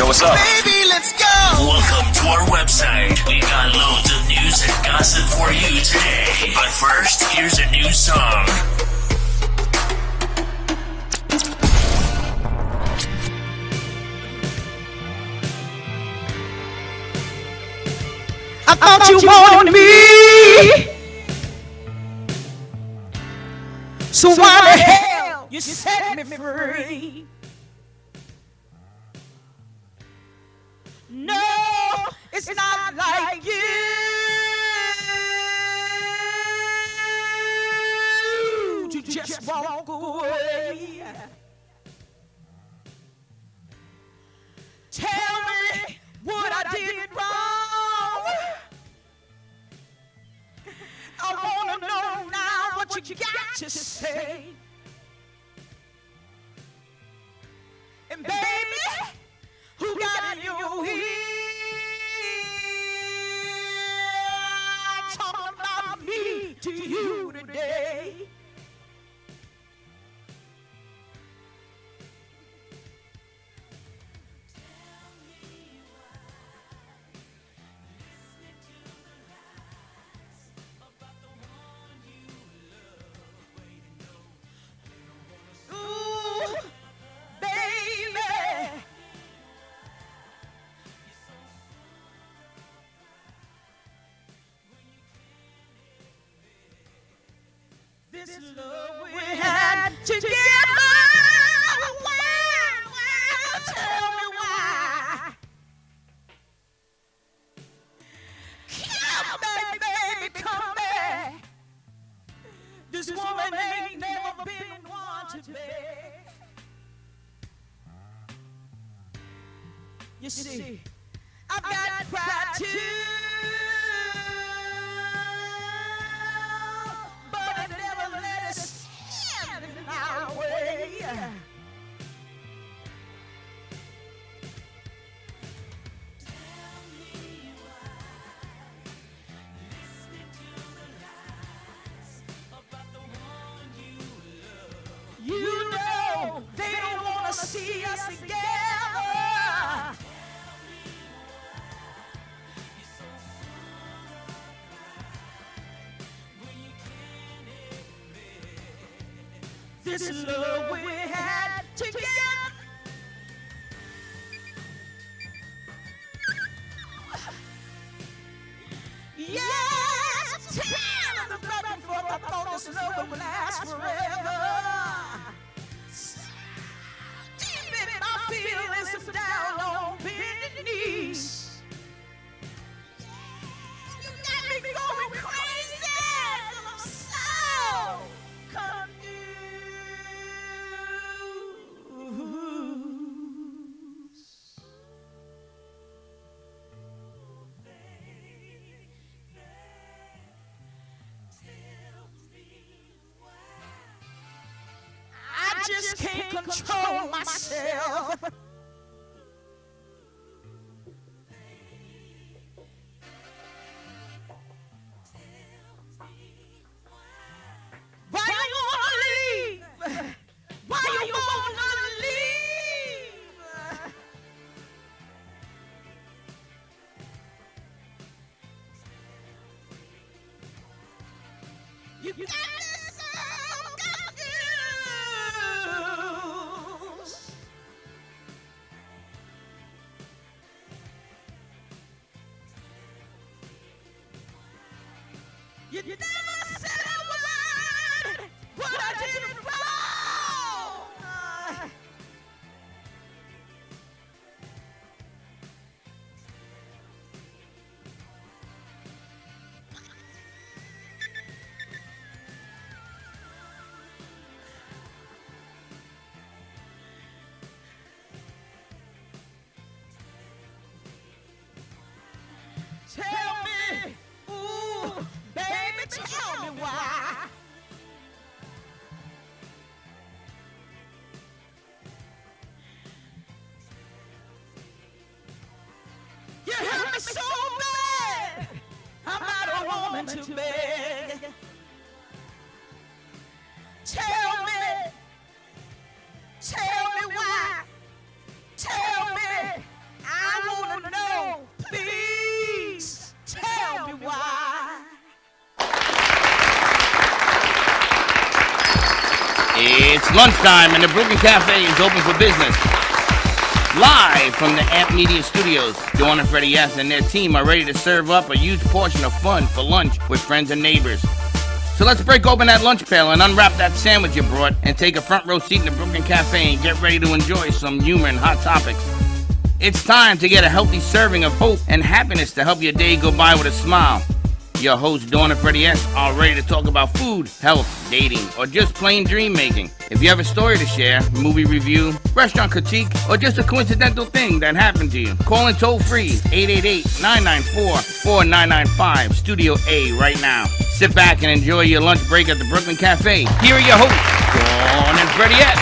what's up? Baby, let's go. Welcome to our website. We got loads of news and gossip for you today. But first, here's a new song. I thought you wanted me, so why the hell you set me free? No, it's not like you to just walk away. Tell me what I did wrong. I wanna know now what you got to say. And baby, who got in your ear talking about me to you today? This love we had together, why, tell me why. Come back, baby, come back. This woman ain't never been one to beg. You see, I've got pride too. You know they don't want to see us together. This love we had together. Yes, I'm tired of the back and forth. I thought this love would last forever. Deep in my feelings, I'm down on bended knees. You got me going crazy. I'm so confused. I just can't control myself. Why you wanna leave? Why you wanna leave? You got me so confused. You never said a word, what I did wrong. Tell me, ooh, baby, tell me why. You hurt me so bad, I'm not a woman to beg. Tell me why. Tell me It's lunchtime and the Brooklyn Cafe is open for business. Live from the Amp Media Studios, Dawn and Freddie S. and their team are ready to serve up a huge portion of fun for lunch with friends and neighbors. So let's break open that lunch pail and unwrap that sandwich you brought and take a front row seat in the Brooklyn Cafe and get ready to enjoy some humor and hot topics. It's time to get a healthy serving of hope and happiness to help your day go by with a smile. Your hosts, Dawn and Freddie S., are ready to talk about food, health, dating, or just plain dream making. If you have a story to share, movie review, restaurant critique, or just a coincidental thing that happened to you, call in toll free 888-994-4995, Studio A right now. Sit back and enjoy your lunch break at the Brooklyn Cafe. Here are your hosts, Dawn and Freddie S.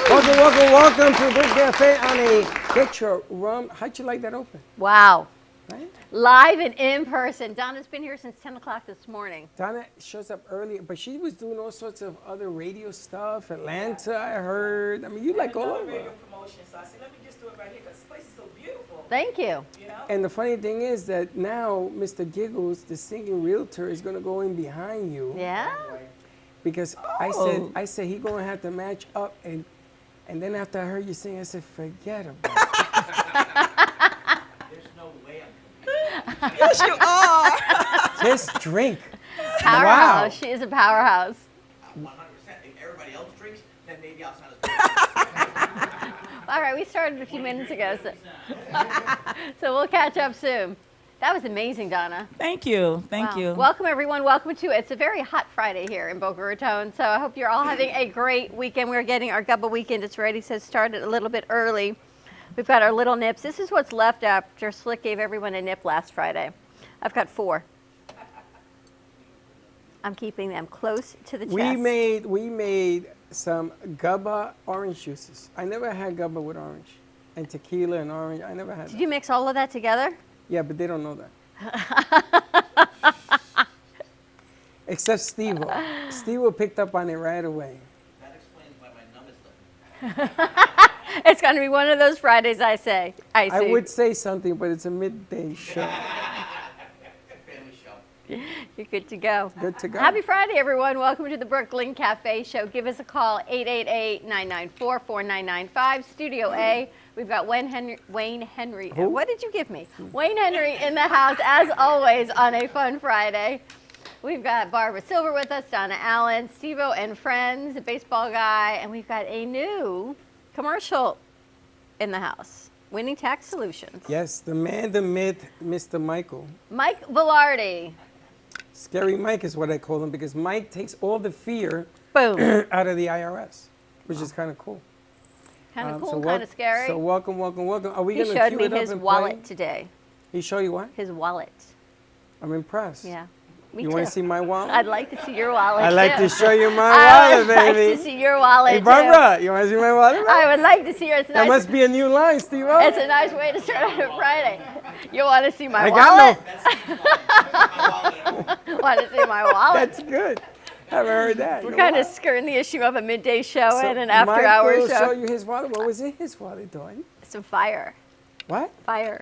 Welcome to the Brooklyn Cafe on a Get Your Rum. How'd you like that open? Wow. Right? Live and in person. Donna's been here since 10 o'clock this morning. Donna shows up early, but she was doing all sorts of other radio stuff. Atlanta, I heard. I mean, you like all of it. Promotion, so I said, let me just do it right here because this place is so beautiful. Thank you. You know? And the funny thing is that now Mr. Giggles, the singing realtor, is going to go in behind you. Yeah? Because I said he going to have to match up. And then after I heard you sing, I said, forget about it. There's no way Yes, you are. Just drink. Powerhouse. Wow. She is a powerhouse. 100%. If everybody else drinks, then maybe I'll sound as All right, we started a few minutes ago, so we'll catch up soon. That was amazing, Donna. Thank you. Thank Wow. you. Welcome, everyone. Welcome to It's a very hot Friday here in Boca Raton. So I hope you're all having a great weekend. We're getting our Gubba weekend. It's ready, so it started a little bit early. We've got our little nips. This is what's left after Slick gave everyone a nip last Friday. I've got 4. I'm keeping them close to the chest. We made some Gubba orange juices. I never had Gubba with orange. And tequila and orange. I never had Did that. you mix all of that together? Yeah, but they don't know that. Except Stevo. Stevo picked up on it right away. That explains why my numbers look. It's going to be one of those Fridays, I see. I would say something, but it's a midday show. Family show. You're good to go. Good to go. Happy Friday, everyone. Welcome to the Brooklyn Cafe Show. Give us a call, 888-994-4995, Studio A. We've got Wayne Henry. Who? What did you give me? Wayne Henry in the house, as always, on a fun Friday. We've got Barbara Silver with us, Donna Allen, Stevo and Friends, a baseball guy, and we've got a new commercial in the house, Winning Tax Solutions. Yes, the man, the myth, Mr. Michael. Mike Velarde. Scary Mike is what I call him because Mike takes all the fear Boom. out of the IRS, which is kind of cool. Kind of So cool, kind of scary. So welcome. Are we He going to showed cue me it up his and wallet play? today. He showed you what? His wallet. I'm impressed. Yeah. Me You too. want to see my wallet? I'd like to see your wallet. I'd like too. to show you my I wallet, would like baby. to see your wallet. Hey, too. Barbara, you want to see my wallet? I would like to see yours. That must be a new line, Steve. It's a nice way to start out a Friday. You want to see my I wallet? got Want to see my wallet? That's good. Haven't heard that. We're kind of skirting the issue of a midday show and an after-hour Michael show. show you his wallet. What was in his wallet, Dawn? Some fire. What? Fire.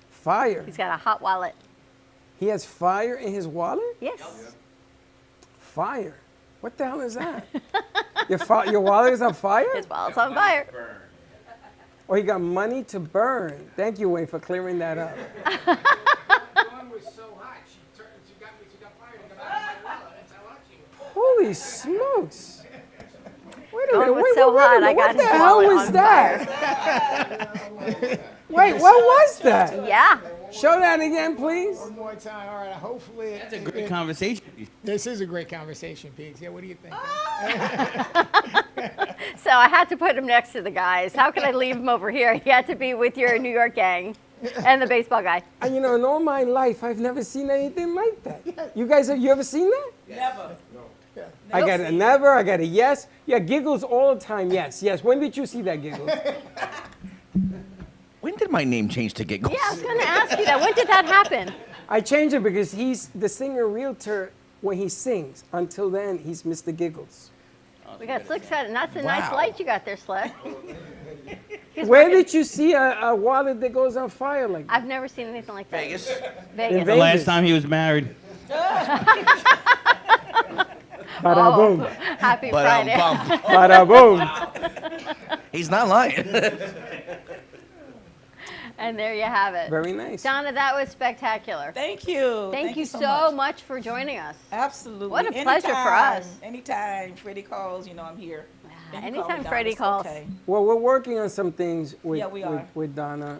Fire. He's got a hot wallet. He has fire in his wallet? Yes. Fire. What the hell is that? Your wallet is on fire? His wallet's on fire. Or he got money to burn. Thank you, Wayne, for clearing that up. Dawn was so hot, she got fired and got out of my wallet. That's how hot she was. Holy smokes. Wait a Dawn minute. was Wait, so wait, hot, wait, I got what the his hell wallet was on that? Wait, what was that? Yeah. Show that again, please. One more time. All right. Hopefully. That's a great conversation. This is a great conversation, Pete. Yeah. What do you think? So I had to put him next to the guys. How could I leave him over here? He had to be with your New York gang and the baseball guy. And in all my life, I've never seen anything like that. You guys, have you ever seen that? Never. I got a never, I got a yes. Yeah, Giggles all the time, yes, yes. When did you see that, Giggles? When did my name change to Giggles? Yeah, I was going to ask you that. When did that happen? I changed it because he's the singer realtor when he sings. Until then, he's Mr. Giggles. We got Slick's got it, and that's a nice light you got there, Slick. Where did you see a wallet that goes on fire like that? I've never seen anything like that. Vegas. Vegas. In Vegas. Last time he was married. Bada boom. Happy But Friday. Bada boom. He's not lying. And there you have it. Very nice. Donna, that was spectacular. Thank you. Thank you so much for joining us. Absolutely. What a pleasure for us. Anytime Freddie calls, you know I'm here. And you call me, Anytime Donna, Freddie it's calls. okay. Well, we're working on some things with, Yeah, we are. with Donna.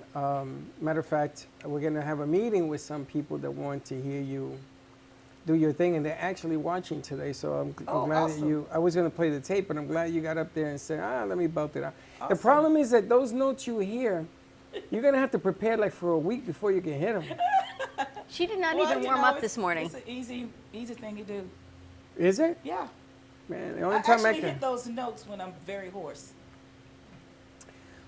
Matter of fact, we're going to have a meeting with some people that want to hear you do your thing, and they're actually watching today. So I'm Oh, glad awesome. that you. I was going to play the tape, but I'm glad you got up there and said, let me belt it out. The Awesome. problem is that those notes you hear, you're going to have to prepare like for a week before you can hit them. She did not Well, even you warm know, up this morning. It's an easy thing to do. Is it? Yeah. Man, the I only time I actually can. hit those notes when I'm very hoarse.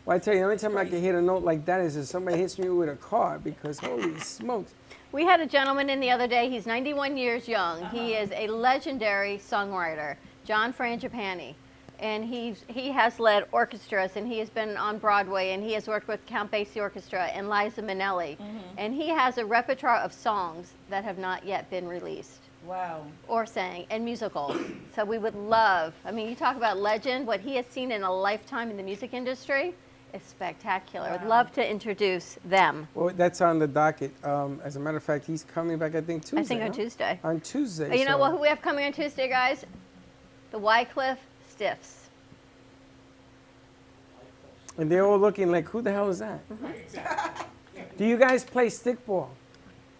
Well, I tell you, the only time I can crazy. hit a note like that is if somebody hits me with a car, because holy smokes. We had a gentleman in the other day. He's 91 years young. Uh-huh. He is a legendary songwriter, John Frangipani. And he has led orchestras, and he has been on Broadway, and he has worked with Count Basie Orchestra and Liza Minnelli. Mm-hmm. And he has a repertoire of songs that have not yet been released Wow. or sang, and musicals. So we would love, I mean, you talk about legend, what he has seen in a lifetime in the music industry is spectacular. I would love to introduce them. Well, that's on the docket. As a matter of fact, he's coming back, I think, Tuesday. I think on huh? Tuesday. On Tuesday. You know so- what, who we have coming on Tuesday, guys? The Wycliffe Stiffs. And they're all looking like, who the hell is that? Do you guys play stickball?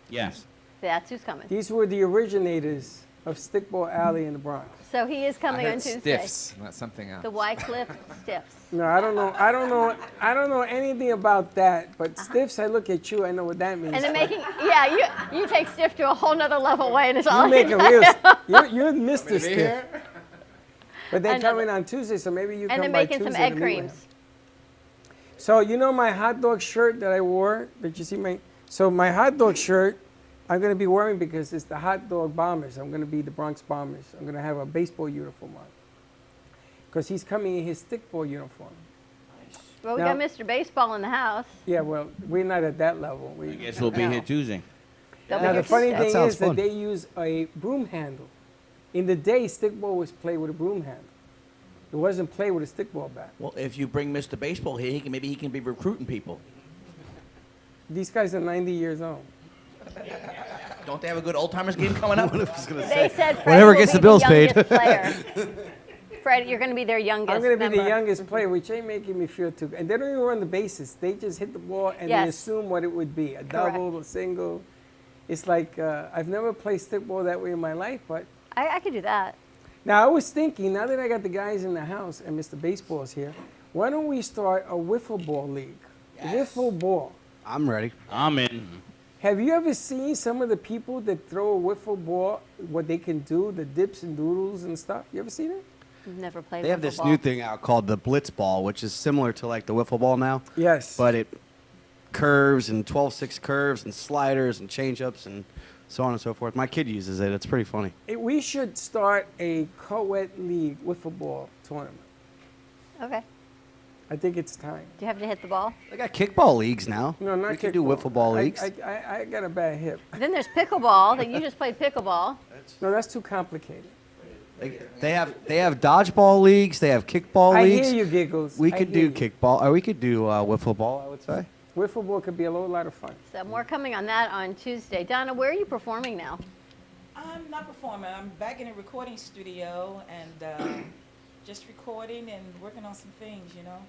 Yes. That's who's coming. These were the originators of Stickball Alley in the Bronx. So he is coming on Tuesday. Stiffs, not something else. The Wycliffe Stiffs. No, I don't know anything about that. But stiffs, I look at you, I know what that means. And they're making, yeah, you take Stiff to a whole nother level, Wayne, is all you make a I real, know. you're Mr. Stiff. But they're Another- coming on Tuesday, so maybe you And come they're by making some Tuesday egg to meet with creams. him. So you know my hot dog shirt that I wore? Did you see my? So my hot dog shirt, I'm going to be wearing because it's the hot dog Bombers. I'm going to be the Bronx Bombers. I'm going to have a baseball uniform on. Because he's coming in his stickball uniform. Well, we Now- got Mr. Baseball in the house. Yeah, well, we're not at that level. I guess we'll be here Tuesday. They'll be Now here the funny Tuesday. thing sounds is that fun. they use a broom handle. In the day, stickball was played with a broom handle. It wasn't played with a stickball bat. Well, if you bring Mr. Baseball here, maybe he can be recruiting people. These guys are 90 years old. Don't they have a good old timers game coming up? They said Fred Whatever will gets be the bills paid. youngest player. Fred, you're going to be their youngest I'm going to be the member. youngest player, which ain't making me feel too good. And they don't even run the bases. They just hit the ball and they Yes. assume what it would be, a double, a single. It's like, I've never played stickball that way in my life, but I could do that. now I was thinking, now that I got the guys in the house and Mr. Baseball's here, why don't we start a wiffle ball league? Wiffle ball. I'm ready. I'm in. Have you ever seen some of the people that throw a wiffle ball, what they can do, the dips and doodles and stuff? You ever seen it? I've never played They have wiffle this ball. new thing out called the blitz ball, which is similar to like the wiffle ball now, Yes. but it curves and 12-6 curves and sliders and change-ups and so on and so forth. My kid uses it. It's pretty funny. We should start a co-ed league wiffle ball tournament. Okay. I think it's time. Do you have to hit the ball? They got kickball leagues now. No, not We can do kickball. wiffle ball leagues. I got a bad hip. Then there's pickleball. That you just played pickleball. No, that's too complicated. They have dodgeball leagues. They have kickball I leagues. hear you, Giggles. We I could hear do you. kickball. Or we could do wiffle ball, I would say. Wiffle ball could be a lot of fun. So more coming on that on Tuesday. Donna, where are you performing now? I'm not performing. I'm back in a recording studio and just recording and working on some things, you know.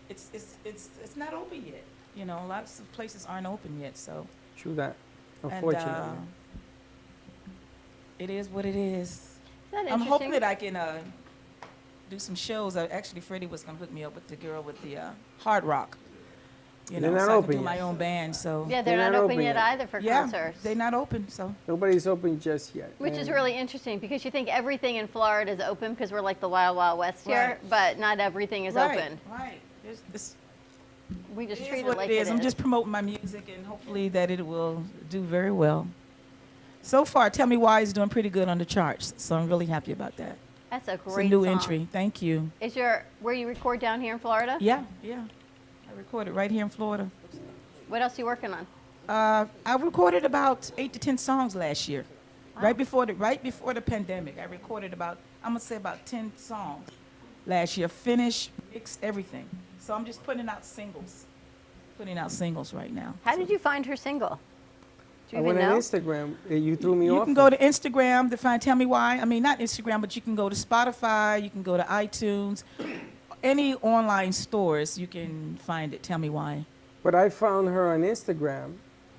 It's not open yet. You know, lots of places aren't open yet, so. True that. And, Unfortunately. it is what it is. Isn't that I'm hoping interesting? that I can do some shows. Actually, Freddie was going to hook me up with the girl with the hard rock. You They're know, not so I open can do yet. my own band. So Yeah, they're They're not not open open yet yet. either for yeah, concerts. they're not open. So Nobody's open just yet. Which is And really interesting because you think everything in Florida is open because we're like the Wild Wild West here, Right. but not everything is right, open. right. This We just it treat is it what like it is. I'm just promoting my music and hopefully that it will do very well. So far, Tell Me Why is doing pretty good on the charts, so I'm really happy about that. That's a It's great a new song. entry. Thank you. Is where you record down here in Florida? Yeah. I recorded right here in Florida. What else are you working on? I recorded about 8 to 10 songs last year. Right before the pandemic, I recorded about 10 songs last year. Finished, mixed everything. So I'm just putting out singles right now. How did you find her single? Do I you went even on know? Instagram. You threw me You off. can go to Instagram to find Tell Me Why. I mean, not Instagram, but you can go to Spotify. You can go to iTunes. Any online stores, you can find it. Tell Me Why. But I found her on Instagram,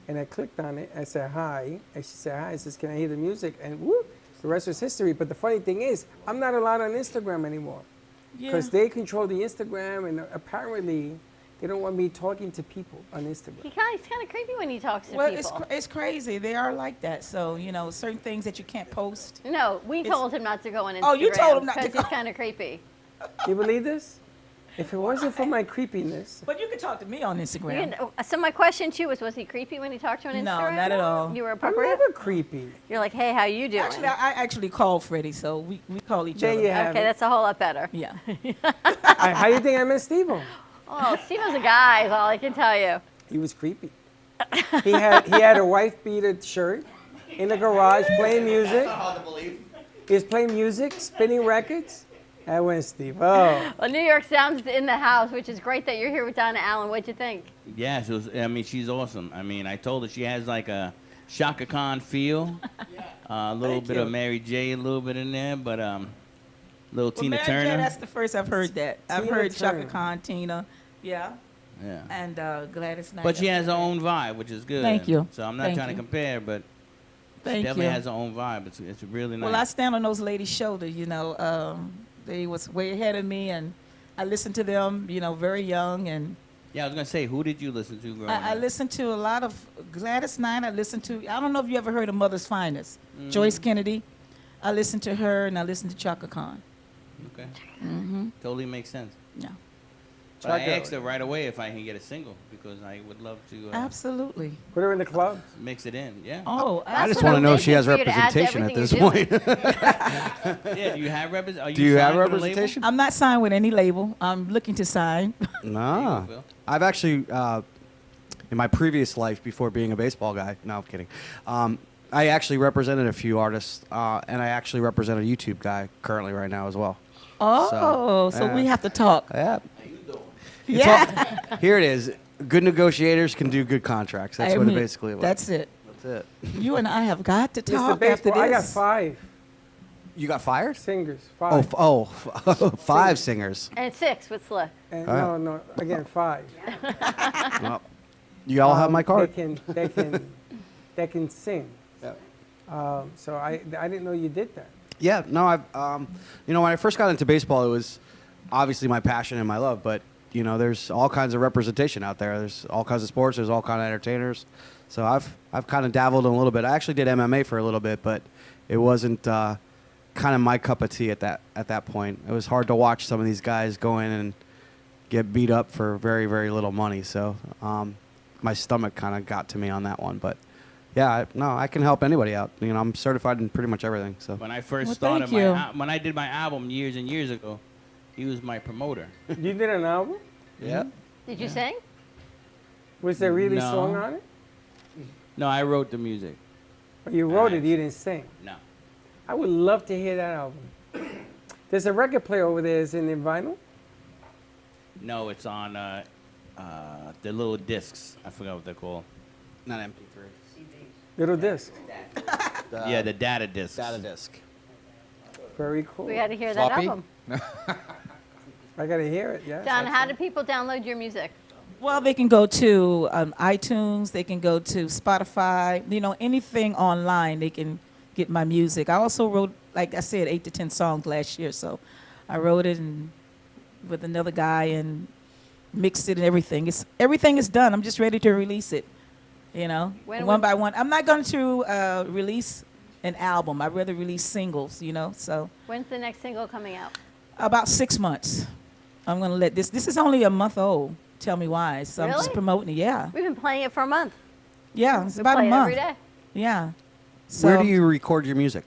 and I clicked on it. I said hi, and she said hi. I says, "Can I hear the music?" And whoop, the rest was history. But the funny thing is, I'm not allowed on Instagram anymore Yeah. because they control the Instagram, and apparently they don't want me talking to people on Instagram. He's kind of creepy when he talks to Well, people. it's crazy. They are like that. So, certain things that you can't post. No, we told him not to go on Instagram. Oh, you told him not to because go. it's kind of creepy. You believe this? If it wasn't for my creepiness, But you can talk to me on Instagram. So my question to you was he creepy when he talked to you on No, Instagram? not at all. You were I'm appropriate? never creepy. You're like, hey, how you doing? Actually, I actually called Freddie, so we call each There other. you have Okay, it. that's a whole lot better. Yeah. How do you think I met Stevo? Oh, Stevo's a guy is all I can tell you. He was creepy. He had a wife beater shirt in the garage playing music. Hard to believe. He was playing music, spinning records. I went, Steve. Oh, Well, New York Sounds in the house, which is great that you're here with Donna Allen. What'd you think? Yeah, she's awesome. I mean, I told her she has like a Shaka Khan feel. A little Thank bit you. of Mary J, a little bit in there, but little Well, Tina Mary Turner. J, that's the first I've heard that. I've Tina heard Shaka Turner. Khan, Tina, yeah, Yeah. and Gladys Knight. But she I've has her heard own vibe, which is good. Thank you. So I'm not Thank trying you. to compare, but that. she Thank definitely you. has her own vibe. It's really nice. Well, I stand on those ladies' shoulders, they was way ahead of me, and I listened to them, very young, and yeah, I was gonna say, who did you listen to growing I up? listened to a lot of Gladys Knight. I don't know if you ever heard of Mother's Finest, Joyce Kennedy. I listened to her, and I listened to Chaka Khan. Okay. Mm-hmm. Totally makes sense. Yeah, But I Chaka- asked her right away if I can get a single because I would love to absolutely. put her in the club. mix it in. Yeah. Oh, I just what want to I'm know if she has thinking for you to add to representation at this everything you're point. Yeah. Do you have representation? Do you have representation? I'm not signed with any label. I'm looking to sign. Nah. I've actually, in my previous life before being a baseball guy, no, I'm kidding. I actually represented a few artists, and I actually represent a YouTube guy currently right now as well. Oh, so we have to talk. Yeah. Yeah. Here it is. Good negotiators can do good contracts. That's I what mean, it basically was. That's it. That's it. You and I have got to Mr. talk after Baseball, this. I got 5 You got fired? singers. Oh, 5. 5 singers. And 6 with Slick. And All no, again, 5. Well, you all have my card. They can sing. Yeah. So I didn't know you did that. Yeah, no, I've, when I first got into baseball, it was obviously my passion and my love, but, there's all kinds of representation out there. There's all kinds of sports, there's all kinds of entertainers. So I've kind of dabbled in a little bit. I actually did MMA for a little bit, but it wasn't kind of my cup of tea at that point. It was hard to watch some of these guys go in and get beat up for very, very little money. So my stomach kind of got to me on that one, but yeah, I can help anybody out. I'm certified in pretty much everything. So When I first Well, started thank you. when I did my album years and years ago, he was my promoter. You did an album? yeah, Did you sing? Was there really No. song on it? No, I wrote the music. Or you wrote it, you didn't sing. No. I would love to hear that album. There's a record player over there. Is it in vinyl? No, it's on the little discs. I forgot what they're called. not MP3. Little disc. Yeah, the data discs. Data disc. Very cool. We got to hear that Floppy? album. I gotta hear it. Yes. Don, how do absolutely. people download your music? Well, they can go to iTunes. They can go to Spotify. Anything online, they can get my music. I also wrote, like I said, 8 to 10 songs last year. So I wrote it with another guy and mixed it and everything. Everything is done. I'm just ready to release it. One by one. I'm not going to release an album. I'd rather release singles. So When's the next single coming out? about 6 months. I'm going to let this. This is only a month old. Tell Me Why. So I'm just Really? promoting it. Yeah. We've been playing it for a month. Yeah, it's We about play a it month. every day. Yeah. So Where do you record your music?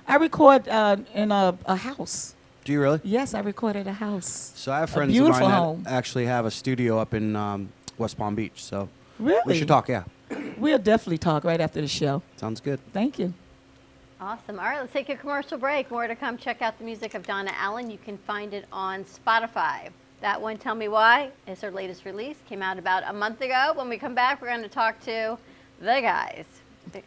I record in a house. Do you really? Yes, I record at a house. So I have A friends of mine beautiful that home. actually have a studio up in West Palm Beach. So Really? we should talk. Yeah, We'll definitely talk right after the show. sounds good. Thank you. Awesome. All right, let's take a commercial break. More to come. Check out the music of Donna Allen. You can find it on Spotify. That one, Tell Me Why, is her latest release. Came out about a month ago. When we come back, we're going to talk to the guys.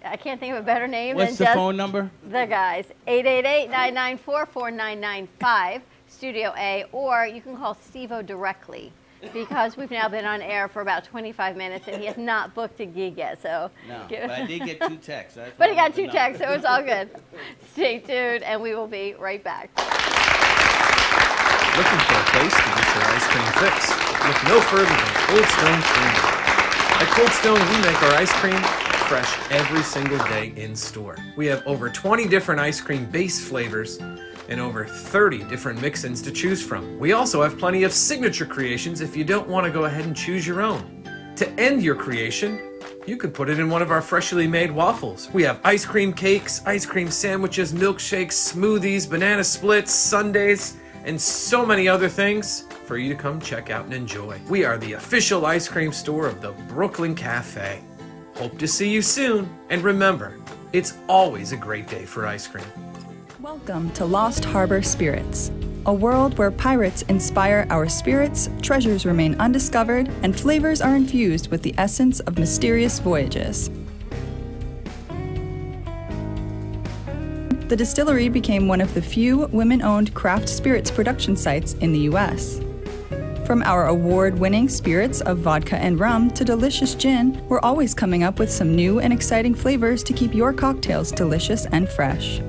I can't think of a better name What's than the just phone number? the guys. 888-994-4995, Studio A, or you can call Stevo directly, because we've now been on air for about 25 minutes and he has not booked a gig yet. So, No, but I did get 2 texts. That's but he why I got want 2 to texts, know. so it's all good. Stay tuned, and we will be right back. Looking for a place to get your ice cream fix? Look no further than Cold Stone Creamery. At Cold Stone, we make our ice cream fresh every single day in store. We have over 20 different ice cream base flavors and over 30 different mix-ins to choose from. We also have plenty of signature creations if you don't want to go ahead and choose your own. To end your creation, you can put it in one of our freshly made waffles. We have ice cream cakes, ice cream sandwiches, milkshakes, smoothies, banana splits, sundaes, and so many other things for you to come check out and enjoy. We are the official ice cream store of the Brooklyn Cafe. Hope to see you soon, and remember, it's always a great day for ice cream. Welcome to Lost Harbor Spirits, a world where pirates inspire our spirits, treasures remain undiscovered, and flavors are infused with the essence of mysterious voyages. The distillery became one of the few women-owned craft spirits production sites in the U.S. From our award-winning spirits of vodka and rum to delicious gin, we're always coming up with some new and exciting flavors to keep your cocktails delicious and fresh.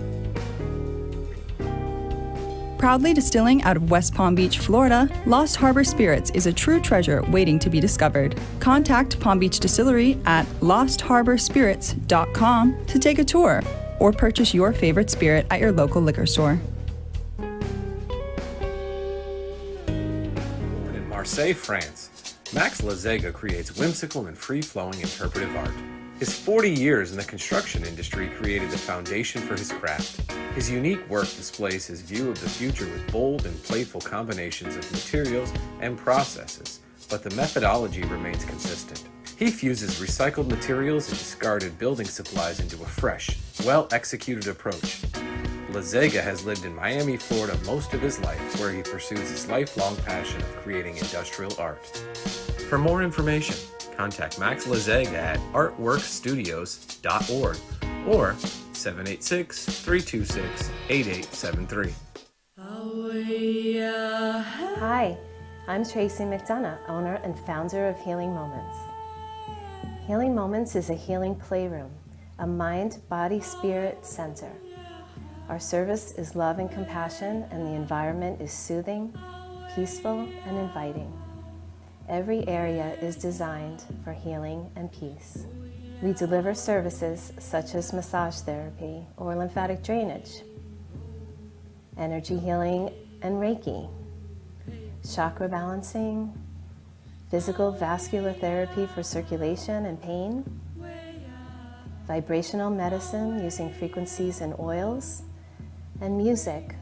Proudly distilling out of West Palm Beach, Florida, Lost Harbor Spirits is a true treasure waiting to be discovered. Contact Palm Beach Distillery at lostharborspirits.com to take a tour or purchase your favorite spirit at your local liquor store. In Marseille, France, Max Lazega creates whimsical and free-flowing interpretive art. His 40 years in the construction industry created the foundation for his craft. His unique work displays his view of the future with bold and playful combinations of materials and processes, but the methodology remains consistent. He fuses recycled materials and discarded building supplies into a fresh, well-executed approach. Lazega has lived in Miami, Florida most of his life, where he pursues his lifelong passion of creating industrial art. For more information, contact Max Lazega at artworkstudios.org or 786-326-8873. Hi, I'm Tracy McDonough, owner and founder of Healing Moments. Healing Moments is a healing playroom, a mind, body, spirit center. Our service is love and compassion, and the environment is soothing, peaceful, and inviting. Every area is designed for healing and peace. We deliver services such as massage therapy or lymphatic drainage, energy healing and Reiki, chakra balancing, physical vascular therapy for circulation and pain, vibrational medicine using frequencies and oils, and music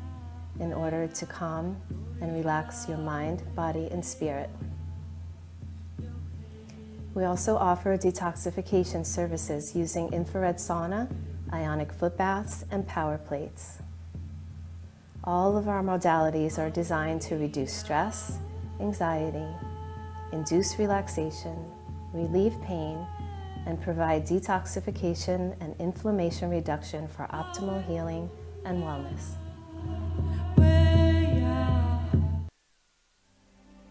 in order to calm and relax your mind, body, and spirit. We also offer detoxification services using infrared sauna, ionic foot baths, and power plates. All of our modalities are designed to reduce stress, anxiety, induce relaxation, relieve pain, and provide detoxification and inflammation reduction for optimal healing and wellness.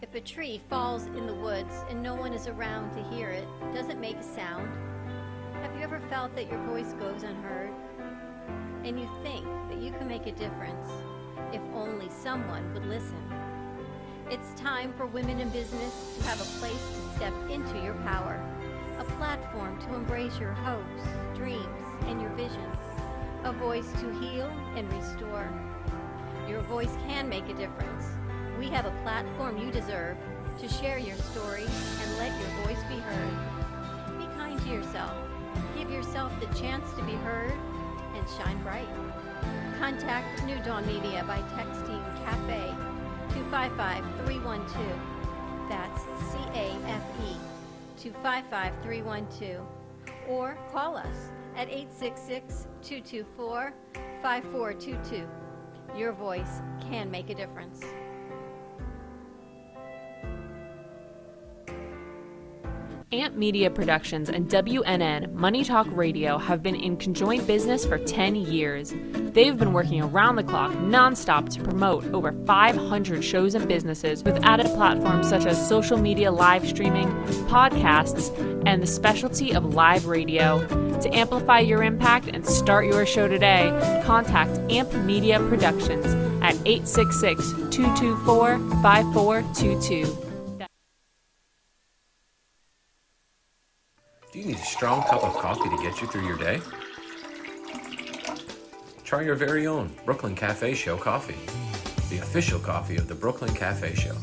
If a tree falls in the woods and no one is around to hear it, does it make a sound? Have you ever felt that your voice goes unheard? And you think that you can make a difference if only someone would listen? It's time for women in business to have a place to step into your power, a platform to embrace your hopes, dreams, and your visions, a voice to heal and restore. Your voice can make a difference. We have a platform you deserve to share your story and let your voice be heard. Be kind to yourself. Give yourself the chance to be heard and shine bright. Contact New Dawn Media by texting CAFE to 55312. That's CAFE to 55312. or call us at 866-224-5422. Your voice can make a difference. Amp Media Productions and WNN Money Talk Radio have been in conjoint business for 10 years. They've been working around the clock nonstop to promote over 500 shows and businesses with added platforms such as social media live streaming, podcasts, and the specialty of live radio. To amplify your impact and start your show today, contact Amp Media Productions at 866-224-5422. Do you need a strong cup of coffee to get you through your day? Try your very own Brooklyn Cafe Show coffee, the official coffee of the Brooklyn Cafe Show.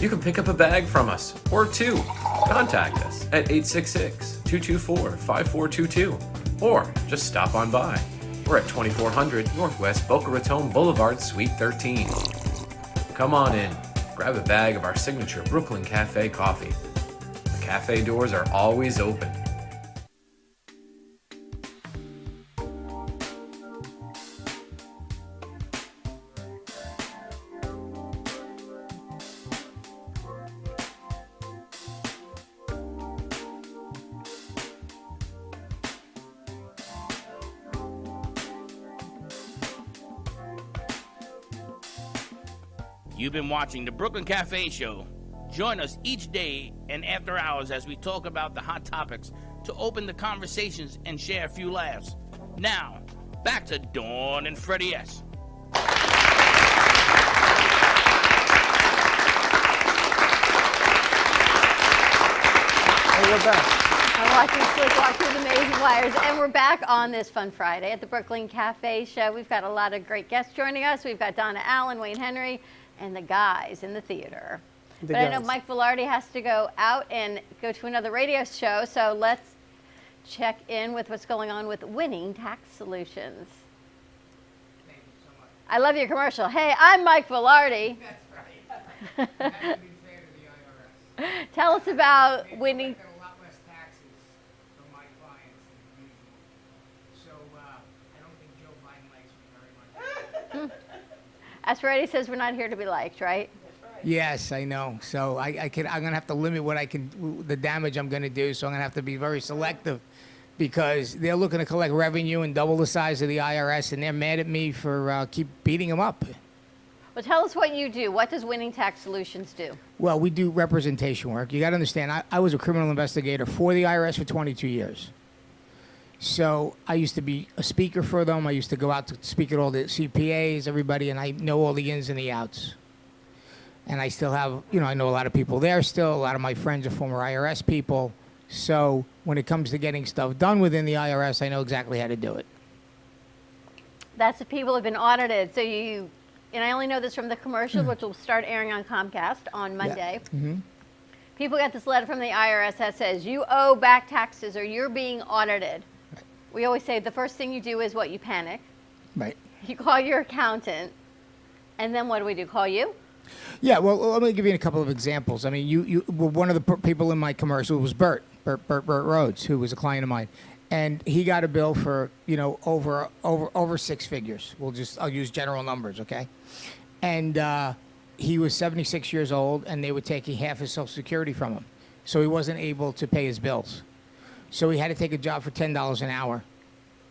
You can pick up a bag from us, or two. Contact us at 866-224-5422, or just stop on by. We're at 2400 Northwest Boca Raton Boulevard, Suite 13. Come on in, grab a bag of our signature Brooklyn Cafe coffee. The cafe doors are always open. You've been watching the Brooklyn Cafe Show. Join us each day and after hours as we talk about the hot topics to open the conversations and share a few laughs. Now, back to Dawn and Freddie S. Hey, we're back. I'm watching Slick walk through the maze of wires, and we're back on this fun Friday at the Brooklyn Cafe Show. We've got a lot of great guests joining us. We've got Donna Allen, Wayne Henry, and the guys in the theater. But I know Mike Velarde has to go out and go to another radio show, so let's check in with what's going on with Winning Tax Solutions. Thank you so much. I love your commercial. Hey, I'm Mike Velarde. That's right. I have to be fair to the IRS. Tell us about Winning. I collect a lot less taxes from my clients than usual. So I don't think Joe Biden likes me very much. As Freddie says, we're not here to be liked, right? Yes, I know. So I'm gonna have to limit what the damage I'm gonna do. So I'm gonna have to be very selective, because they're looking to collect revenue and double the size of the IRS, and they're mad at me for keep beating them up. Well, tell us what you do. What does Winning Tax Solutions do? Well, we do representation work. You got to understand, I was a criminal investigator for the IRS for 22 years. So I used to be a speaker for them. I used to go out to speak at all the CPAs, everybody, and I know all the ins and the outs. And I still have, I know a lot of people there still. A lot of my friends are former IRS people. So when it comes to getting stuff done within the IRS, I know exactly how to do it. That's if people have been audited. So and I only know this from the commercial, which will start airing on Comcast on Monday. Yeah. Mm-hmm. People get this letter from the IRS that says you owe back taxes or you're being audited. Right. We always say the first thing you do is what? You panic. Right. You call your accountant. And then what do we do? Call you? Yeah, well, let me give you a couple of examples. I mean, you one of the people in my commercial was Bert Rhodes, who was a client of mine. And he got a bill for, over six figures. I'll use general numbers, okay? And he was 76 years old, and they were taking half his Social Security from him. So he wasn't able to pay his bills. So he had to take a job for $10 an hour,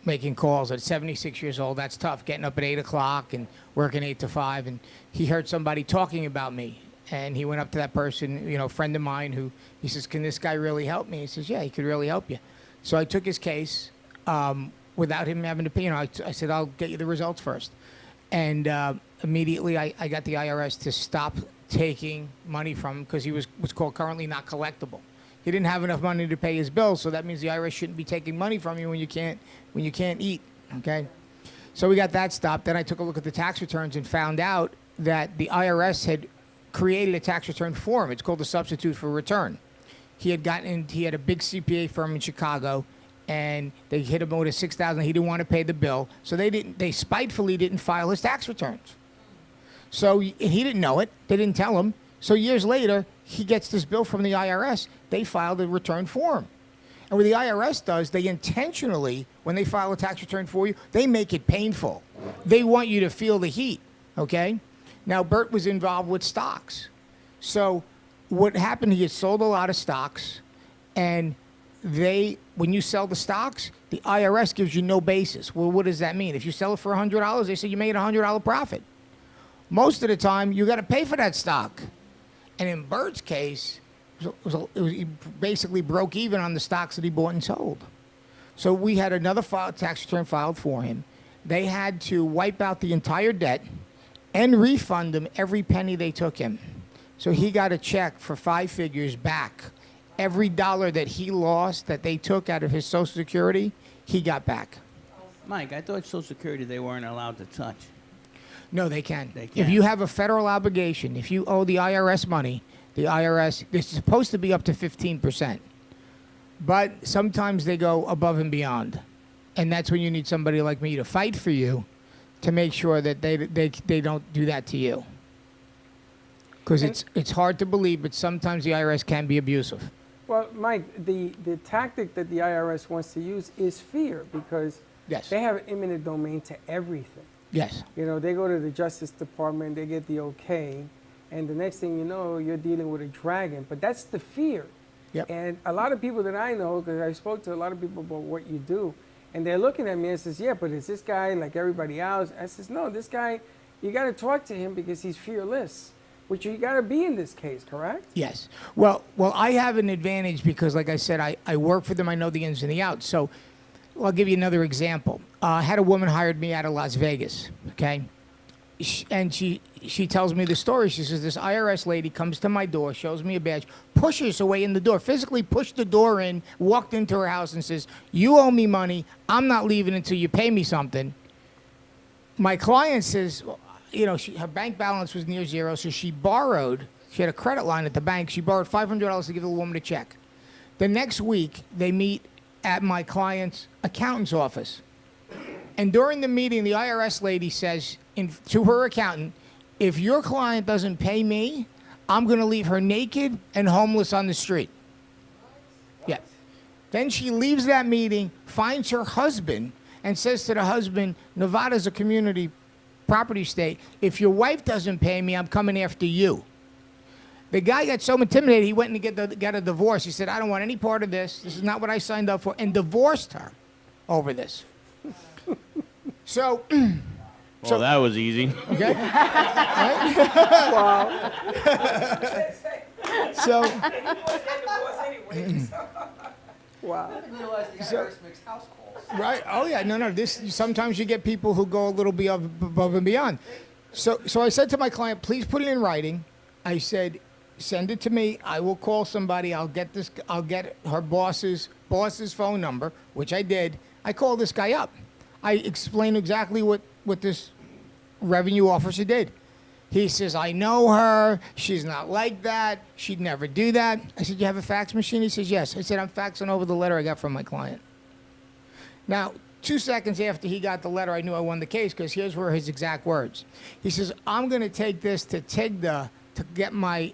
making calls at 76 years old. That's tough, getting up at 8 o'clock and working 8 to 5. And he heard somebody talking about me. And he went up to that person, a friend of mine, he says, can this guy really help me? He says, yeah, he could really help you. So I took his case without him having to pay. I said, I'll get you the results first. And immediately I got the IRS to stop taking money from him because he was what's called currently not collectible. He didn't have enough money to pay his bills, so that means the IRS shouldn't be taking money from you when you can't eat, okay? So we got that stopped. Then I took a look at the tax returns and found out that the IRS had created a tax return for him. It's called a substitute for return. He had a big CPA firm in Chicago, and they hit him with a $6,000. He didn't want to pay the bill, so they spitefully didn't file his tax returns. So he didn't know it. They didn't tell him. So years later, he gets this bill from the IRS. They filed a return for him. And what the IRS does, they intentionally, when they file a tax return for you, they make it painful. They want you to feel the heat, okay? Now, Bert was involved with stocks. So what happened, he had sold a lot of stocks, and when you sell the stocks, the IRS gives you no basis. Well, what does that mean? If you sell it for $100, they say you made a $100 profit. Most of the time, you got to pay for that stock. And in Bert's case, he basically broke even on the stocks that he bought and sold. So we had another tax return filed for him. They had to wipe out the entire debt and refund him every penny they took him. So he got a check for 5 figures back. Every dollar that he lost that they took out of his Social Security, he got back. Mike, I thought Social Security they weren't allowed to touch. No, they can. They can. If you have a federal obligation, if you owe the IRS money, the IRS, it's supposed to be up to 15%. But sometimes they go above and beyond. And that's when you need somebody like me to fight for you to make sure that they don't do that to you. Because it's hard to believe, but sometimes the IRS can be abusive. Well, Mike, the tactic that the IRS wants to use is fear, because they have eminent domain to everything. Yes. You know, they go to the Justice Department, they get the okay, and the next thing you know, you're dealing with a dragon. But that's the fear. Yep. And a lot of people that I know, because I spoke to a lot of people about what you do, and they're looking at me and says, yeah, but is this guy like everybody else? I says, no, this guy, you got to talk to him because he's fearless, which you got to be in this case, correct? Yes. Well, I have an advantage because, like I said, I work for them. I know the ins and the outs. So I'll give you another example. I had a woman hired me out of Las Vegas, okay? And she tells me the story. She says, this IRS lady comes to my door, shows me a badge, pushes her way in the door, physically pushed the door in, walked into her house and says, you owe me money. I'm not leaving until you pay me something. My client says, you know, her bank balance was near zero, so she had a credit line at the bank. She borrowed $500 to give the woman a check. The next week, they meet at my client's accountant's office. And during the meeting, the IRS lady says to her accountant, if your client doesn't pay me, I'm going to leave her naked and homeless on the street. Yeah. Then she leaves that meeting, finds her husband, and says to the husband, Nevada's a community property state. If your wife doesn't pay me, I'm coming after you. The guy got so intimidated, he went and got a divorce. He said, I don't want any part of this. This is not what I signed up for, and divorced her over this. So, well, that was easy. Okay. Wow. So, wow. I didn't realize the IRS makes house calls. Right? Oh yeah. No. This sometimes you get people who go a little above and beyond. So I said to my client, please put it in writing. I said, send it to me. I will call somebody. I'll get her boss's phone number, which I did. I called this guy up. I explained exactly what this revenue officer did. He says, I know her. She's not like that. She'd never do that. I said, you have a fax machine? He says, yes. I said, I'm faxing over the letter I got from my client. Now, 2 seconds after he got the letter, I knew I won the case because here's where his exact words. He says, I'm going to take this to TIGDA to get my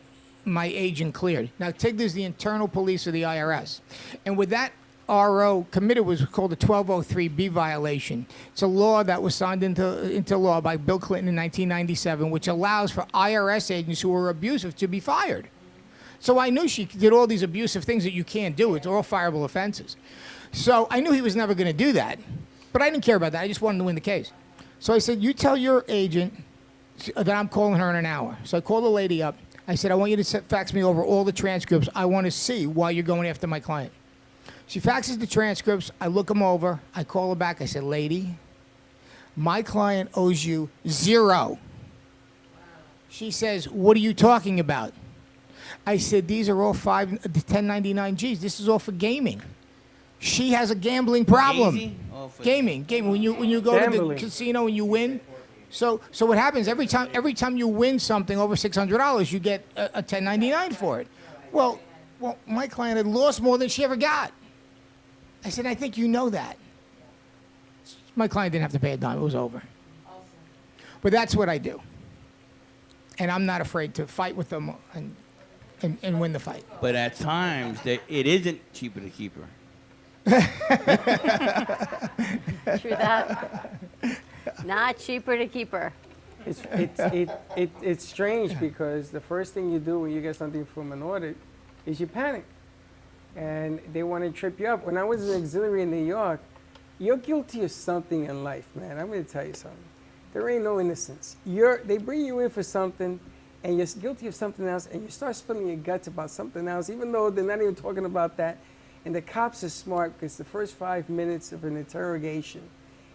agent cleared. Now, TIGDA is the internal police of the IRS. And with that RO committed was called a 1203B violation. It's a law that was signed into law by Bill Clinton in 1997, which allows for IRS agents who are abusive to be fired. So I knew she did all these abusive things that you can't do. It's all fireable offenses. So I knew he was never going to do that. But I didn't care about that. I just wanted to win the case. So I said, you tell your agent that I'm calling her in an hour. So I called the lady up. I said, I want you to fax me over all the transcripts. I want to see why you're going after my client. She faxes the transcripts. I look them over. I call her back. I said, lady, my client owes you $0. She says, what are you talking about? I said, these are all 1099Gs. This is all for gaming. She has a gambling problem. Gaming. When you go to the casino and you win. So what happens every time you win something over $600, you get a 1099 for it. Well, my client had lost more than she ever got. I said, I think you know that. My client didn't have to pay a dime. It was over. But that's what I do. And I'm not afraid to fight with them and win the fight. But at times, it isn't cheaper to keep her. True that. Not cheaper to keep her. It's strange because the first thing you do when you get something from an audit is you panic. And they want to trip you up. When I was an auxiliary in New York, you're guilty of something in life, man. I'm going to tell you something. There ain't no innocence. They bring you in for something, and you're guilty of something else, and you start spilling your guts about something else, even though they're not even talking about that. And the cops are smart because the first 5 minutes of an interrogation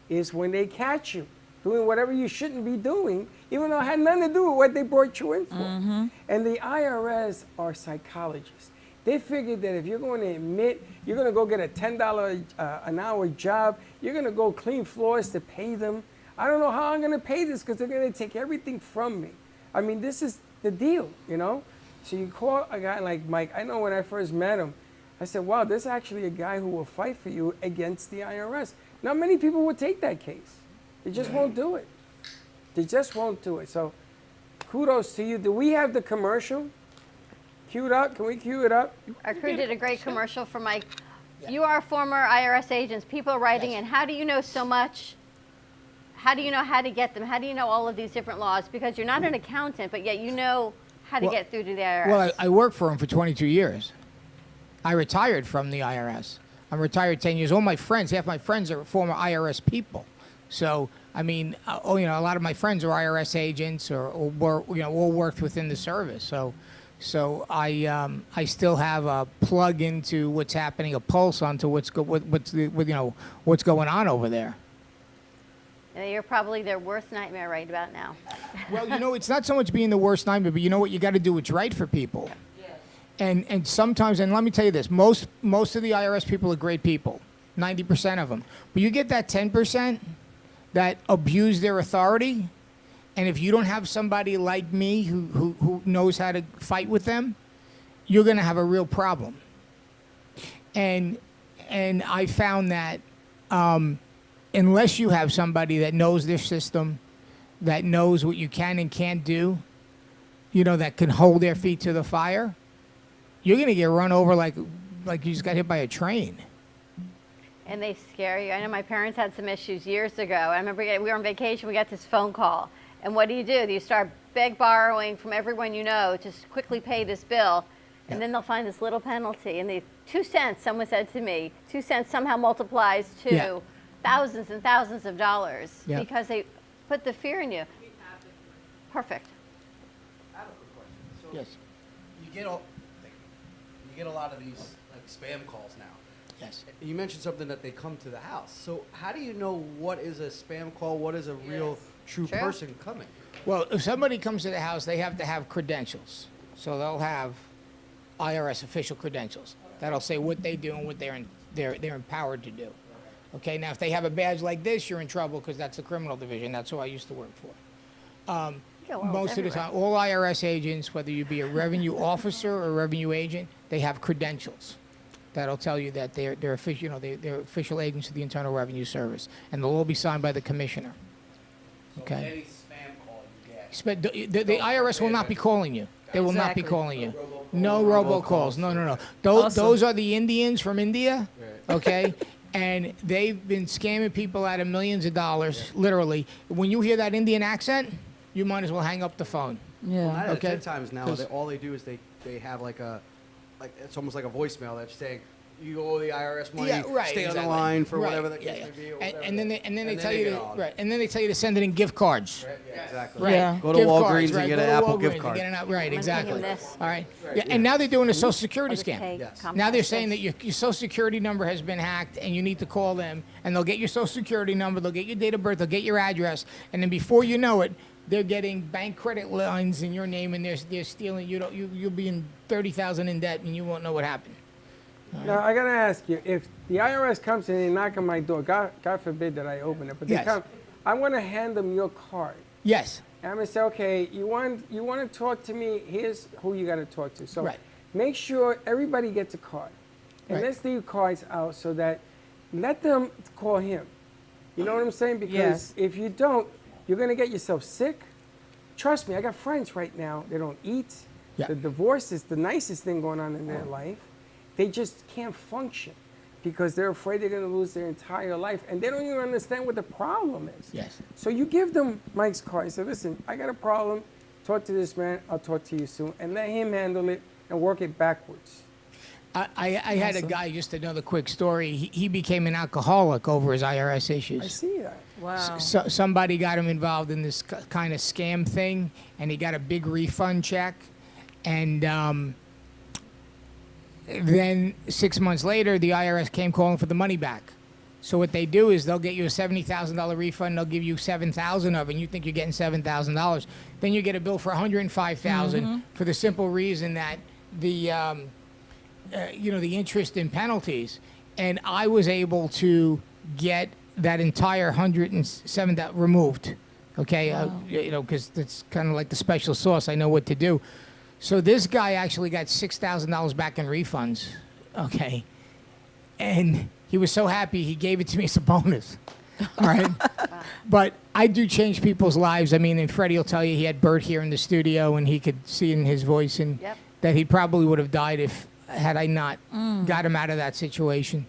is when they catch you doing whatever you shouldn't be doing, even though it had nothing to do with what they brought you in for. And the IRS are psychologists. They figured that if you're going to admit you're going to go get a $10 an hour job, you're going to go clean floors to pay them. I don't know how I'm going to pay this because they're going to take everything from me. I mean, this is the deal, you know? So you call a guy like Mike. I know when I first met him, I said, wow, there's actually a guy who will fight for you against the IRS. Not many people will take that case. They just won't do it. They just won't do it. So kudos to you. Do we have the commercial queued up? Can we cue it up? Our crew did a great commercial for Mike. You are former IRS agents. People are writing in. How do you know so much? How do you know how to get them? How do you know all of these different laws? Because you're not an accountant, but yet you know how to get through to the IRS. Well, I worked for him for 22 years. I retired from the IRS. I'm retired 10 years. All my friends, half my friends are former IRS people. So, I mean, a lot of my friends are IRS agents or all worked within the service. So I still have a plug into what's happening, a pulse onto what's going on over there. And you're probably their worst nightmare right about now. Well, it's not so much being the worst nightmare, but you know what? You got to do what's right for people. And sometimes, and let me tell you this, most of the IRS people are great people, 90% of them. But you get that 10% that abuse their authority, and if you don't have somebody like me who knows how to fight with them, you're going to have a real problem. And I found that unless you have somebody that knows their system, that knows what you can and can't do, that can hold their feet to the fire, you're going to get run over like you just got hit by a train. And they scare you. I know my parents had some issues years ago. I remember we were on vacation, we got this phone call. And what do? You start borrowing from everyone you know to quickly pay this bill. And then they'll find this little penalty. And the 2 cents, someone said to me, 2 cents somehow multiplies to thousands and thousands of dollars because they put the fear in you. Perfect. I have a quick question. So Yes. You get a lot of these like spam calls now. Yes. You mentioned something that they come to the house. So how do you know what is a spam call, what is a real true person coming? Well, if somebody comes to the house, they have to have credentials. So they'll have IRS official credentials. That'll say what they do and what they're empowered to do. Okay, now if they have a badge like this, you're in trouble because that's the criminal division. That's who I used to work for. Most of the time, all IRS agents, whether you be a revenue officer or a revenue agent, they have credentials. That'll tell you that they're official, they're official agents of the Internal Revenue Service, and they'll all be signed by the commissioner. Okay. Any spam call you get. The IRS will not be calling you. They will not be calling you. No robocalls. No. Those are the Indians from India. Okay. And they've been scamming people out of millions of dollars, literally. When you hear that Indian accent, you might as well hang up the phone. Yeah. Okay. 10 times now, all they do is they have like it's almost like a voicemail that's saying, you owe the IRS money, stay on the line for whatever the case may be. Or and then they tell you to send it in gift cards. Yeah, exactly. Right. Yeah. Go to Walgreens and get an Apple gift card. Right, exactly. All right. Yeah, and now they're doing a Social Security scam. Yes. Now they're saying that your Social Security number has been hacked and you need to call them, and they'll get your Social Security number, they'll get your date of birth, they'll get your address, and then before you know it, they're getting bank credit lines in your name, and they're stealing. You'll be in $30,000 in debt, and you won't know what happened. Now, I gotta ask you, if the IRS comes and they knock on my door, God forbid that I open it, but they come, I want to hand them your card. Yes. And I'm gonna say, okay, you want to talk to me? Here's who you got to talk to. So make sure everybody gets a card, and let's leave cards out so that let them call him. You know what I'm saying? Because Yes. if you don't, you're going to get yourself sick. Trust me, I got friends right now. They don't eat. Yeah. The divorce is the nicest thing going on in their life. They just can't function because they're afraid they're going to lose their entire life. And they don't even understand what the problem is. Yes. So you give them Mike's card and say, listen, I got a problem. Talk to this man. I'll talk to you soon. And let him handle it and work it backwards. I had a guy, just another quick story. He became an alcoholic over his IRS issues. I see that. Wow. So somebody got him involved in this kind of scam thing, and he got a big refund check. And then 6 months later, the IRS came calling for the money back. So what they do is they'll get you a $70,000 refund. They'll give you $7,000 of it, and you think you're getting $7,000. Then you get a bill for $105,000 for the simple reason that the the interest and penalties. And I was able to get that entire $107,000 removed. Okay, because it's kind of like the special sauce. I know what to do. So this guy actually got $6,000 back in refunds. Okay, and he was so happy he gave it to me as a bonus. All right, but I do change people's lives. I mean, and Freddie will tell you he had Bert here in the studio, and he could see in his voice and that he probably would have died had I not got him out of that situation.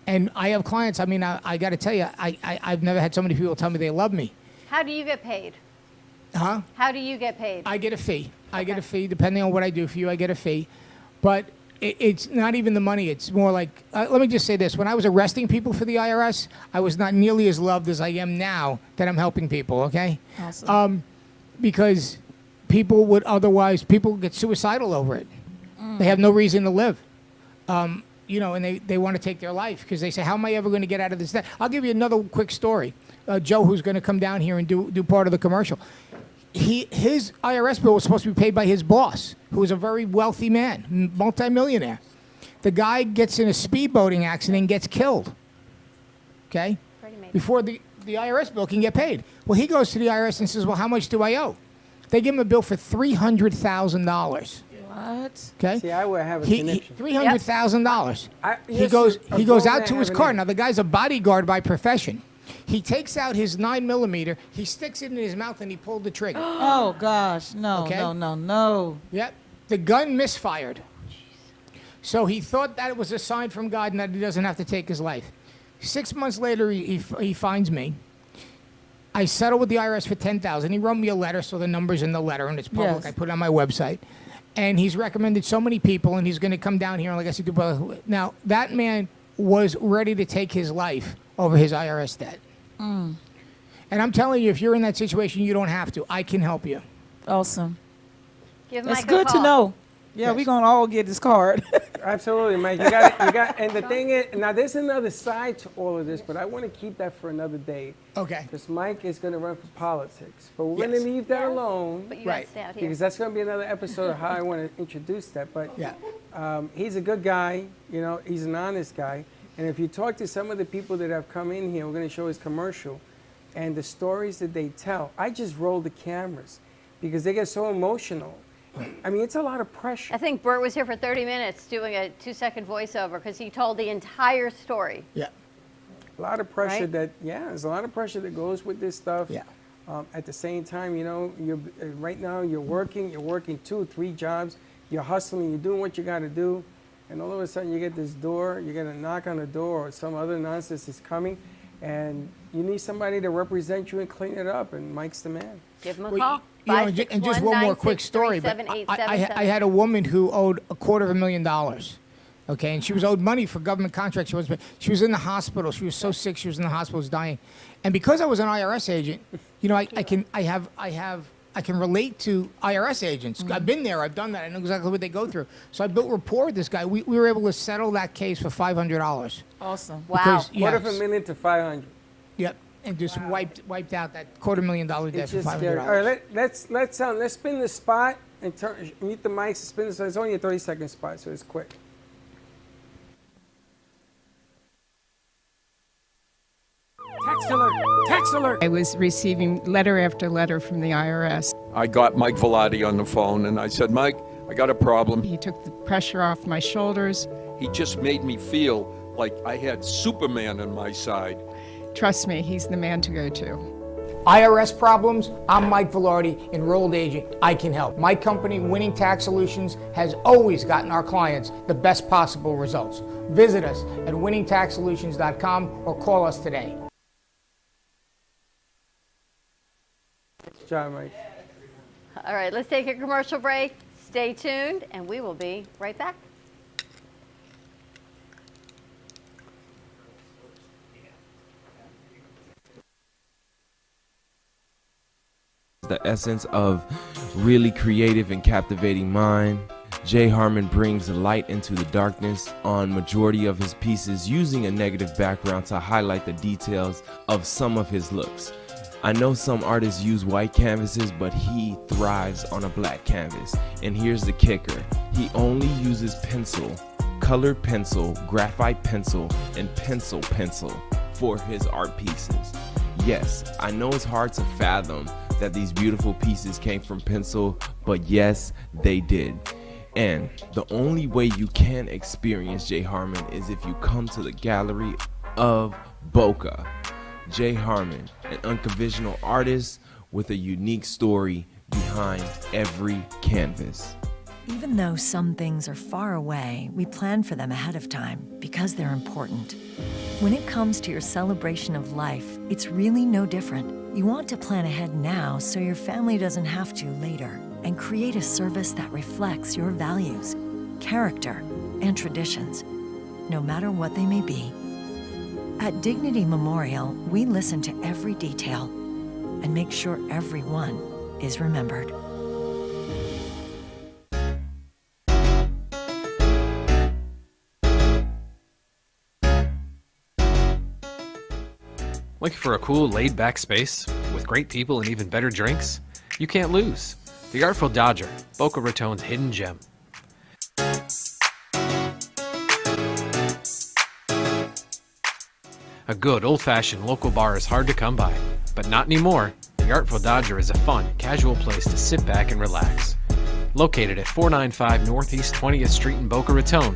And I have clients. I mean, I got to tell you, I've never had so many people tell me they love me. How do you get paid? Huh? How do you get paid? I get a fee. I get a fee. Depending on what I do for you, I get a fee. But it's not even the money. It's more like, let me just say this. When I was arresting people for the IRS, I was not nearly as loved as I am now that I'm helping people, okay? Awesome. Because people get suicidal over it. They have no reason to live. And they want to take their life because they say, how am I ever going to get out of this debt? I'll give you another quick story. Joe, who's going to come down here and do part of the commercial. His IRS bill was supposed to be paid by his boss, who is a very wealthy man, multimillionaire. The guy gets in a speedboating accident and gets killed. Okay? Before the IRS bill can get paid. Well, he goes to the IRS and says, well, how much do I owe? They give him a bill for $300,000. What? Okay. See, I would have a connection. $300,000. He Listen, goes a out to grown man his have an car. issue. Now the guy's a bodyguard by profession. He takes out his 9mm. He sticks it in his mouth and he pulled the trigger. Oh gosh, no, Okay. no. Yep. The gun misfired. So he thought that it was a sign from God and that he doesn't have to take his life. 6 months later, he finds me. I settled with the IRS for $10,000. He wrote me a letter, so the number's in the letter and it's public. Yes. I put it on my website. And he's recommended so many people, and he's going to come down here. And like I said, now that man was ready to take his life over his IRS debt. And I'm telling you, if you're in that situation, you don't have to. I can help you. Awesome. Give That's Mike good a to call. know. Yeah, Yes. we're gonna all get this card. Absolutely, Mike. You got, and the thing is, now there's another side to all of this, but I want to keep that for another day. Okay. Because Mike is going to run for politics, but we're going Yes. to leave that alone. But you Right. gotta stay out here. Because that's going to be another episode of how I want to introduce that. But Yeah. he's a good guy. He's an honest guy. And if you talk to some of the people that have come in here, we're going to show his commercial, and the stories that they tell. I just roll the cameras because they get so emotional. I mean, it's a lot of pressure. I think Bert was here for 30 minutes doing a 2-second voiceover because he told the entire story. Yeah. A lot of pressure Right? there's a lot of pressure that goes with this stuff. Yeah. At the same time, right now you're working 2, 3 jobs, you're hustling, you're doing what you got to do, and all of a sudden you get this door, you get a knock on the door, or some other nonsense is coming, and you need somebody to represent you and clean it up, and Mike's the man. Give him a Well, call. and just one more quick story. But I had a woman who owed $250,000. Okay, and she was owed money for government contracts. She was in the hospital. She was so sick. She was in the hospital, was dying. And because I was an IRS agent, I can relate to IRS agents. I've been there. I've done that. I know exactly what they go through. So I built rapport with this guy. We were able to settle that case for $500. Awesome. Wow. Because, $250,000 to $500,000. Yep. And just wiped out that $250,000 debt It's for just $500. scary. All right, let's spin the spot and mute the mics. Spin the spot. It's only a 30-second spot, so it's quick. Text alert! Text alert! I was receiving letter after letter from the IRS. I got Mike Velati on the phone and I said, Mike, I got a problem. He took the pressure off my shoulders. He just made me feel like I had Superman on my side. Trust me, he's the man to go to. IRS problems? I'm Mike Velarde, enrolled agent. I can help. My company, Winning Tax Solutions, has always gotten our clients the best possible results. Visit us at winningtaxsolutions.com or call us today. Good job, Mike. All right, let's take a commercial break. Stay tuned, and we will be right back. The essence of really creative and captivating mind. Jay Harmon brings light into the darkness on majority of his pieces, using a negative background to highlight the details of some of his looks. I know some artists use white canvases, but he thrives on a black canvas. And here's the kicker. He only uses pencil, colored pencil, graphite pencil, and pencil for his art pieces. Yes, I know it's hard to fathom that these beautiful pieces came from pencil, but yes, they did. And the only way you can experience Jay Harmon is if you come to the Gallery of Boca. Jay Harmon, an unconventional artist with a unique story behind every canvas. Even though some things are far away, we plan for them ahead of time because they're important. When it comes to your celebration of life, it's really no different. You want to plan ahead now so your family doesn't have to later, and create a service that reflects your values, character, and traditions, no matter what they may be. At Dignity Memorial, we listen to every detail and make sure everyone is remembered. Looking for a cool, laid-back space with great people and even better drinks? You can't lose. The Artful Dodger, Boca Raton's hidden gem. A good, old-fashioned local bar is hard to come by, but not anymore. The Artful Dodger is a fun, casual place to sit back and relax. Located at 495 Northeast 20th Street in Boca Raton,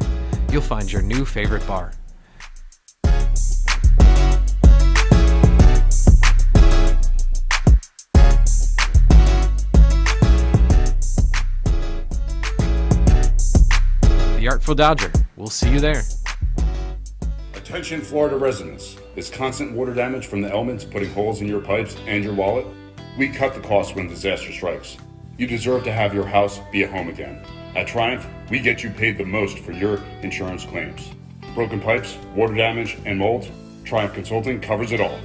you'll find your new favorite bar. The Artful Dodger. We'll see you there. Attention Florida residents. Is constant water damage from the elements putting holes in your pipes and your wallet? We cut the cost when disaster strikes. You deserve to have your house be a home again. At Triumph, we get you paid the most for your insurance claims. Broken pipes, water damage, and mold? Triumph Consulting covers it all.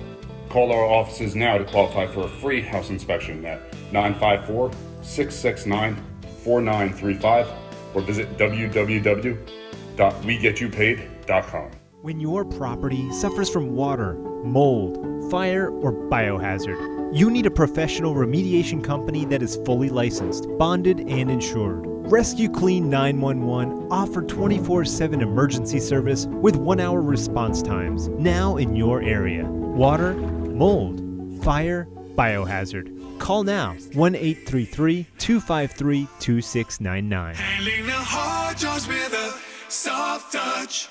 Call our offices now to qualify for a free house inspection at 954-669-4935 or visit www.wegetYouPaid.com. When your property suffers from water, mold, fire, or biohazard, you need a professional remediation company that is fully licensed, bonded, and insured. Rescue Clean 911 offer 24/7 emergency service with 1-hour response times now in your area. Water, mold, fire, biohazard. Call now 1-833-253-2699. Handling the hard jobs with a soft touch.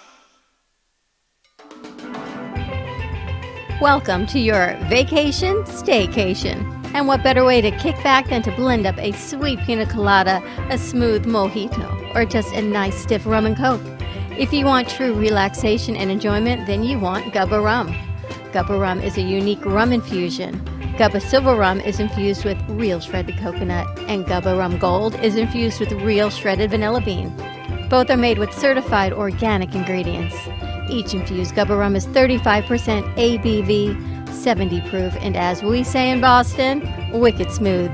Welcome to your vacation staycation. And what better way to kick back than to blend up a sweet pina colada, a smooth mojito, or just a nice stiff rum and coke. If you want true relaxation and enjoyment, then you want Gubba Rum. Gubba Rum is a unique rum infusion. Gubba Silver Rum is infused with real shredded coconut, and Gubba Rum Gold is infused with real shredded vanilla bean. Both are made with certified organic ingredients. Each infused Gubba Rum is 35% ABV, 70 proof, and as we say in Boston, wicked smooth.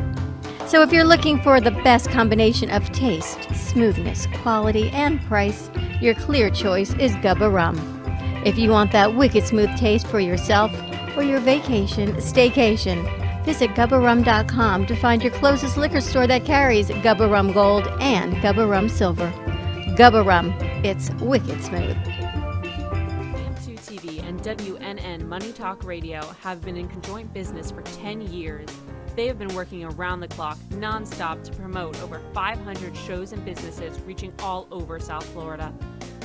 So if you're looking for the best combination of taste, smoothness, quality, and price, your clear choice is Gubba Rum. If you want that wicked smooth taste for yourself or your vacation staycation, visit GubbaRum.com to find your closest liquor store that carries Gubba Rum Gold and Gubba Rum Silver. Gubba Rum, it's wicked smooth. TV and WNN Money Talk Radio have been in conjoint business for 10 years. They have been working around the clock, nonstop, to promote over 500 shows and businesses reaching all over South Florida.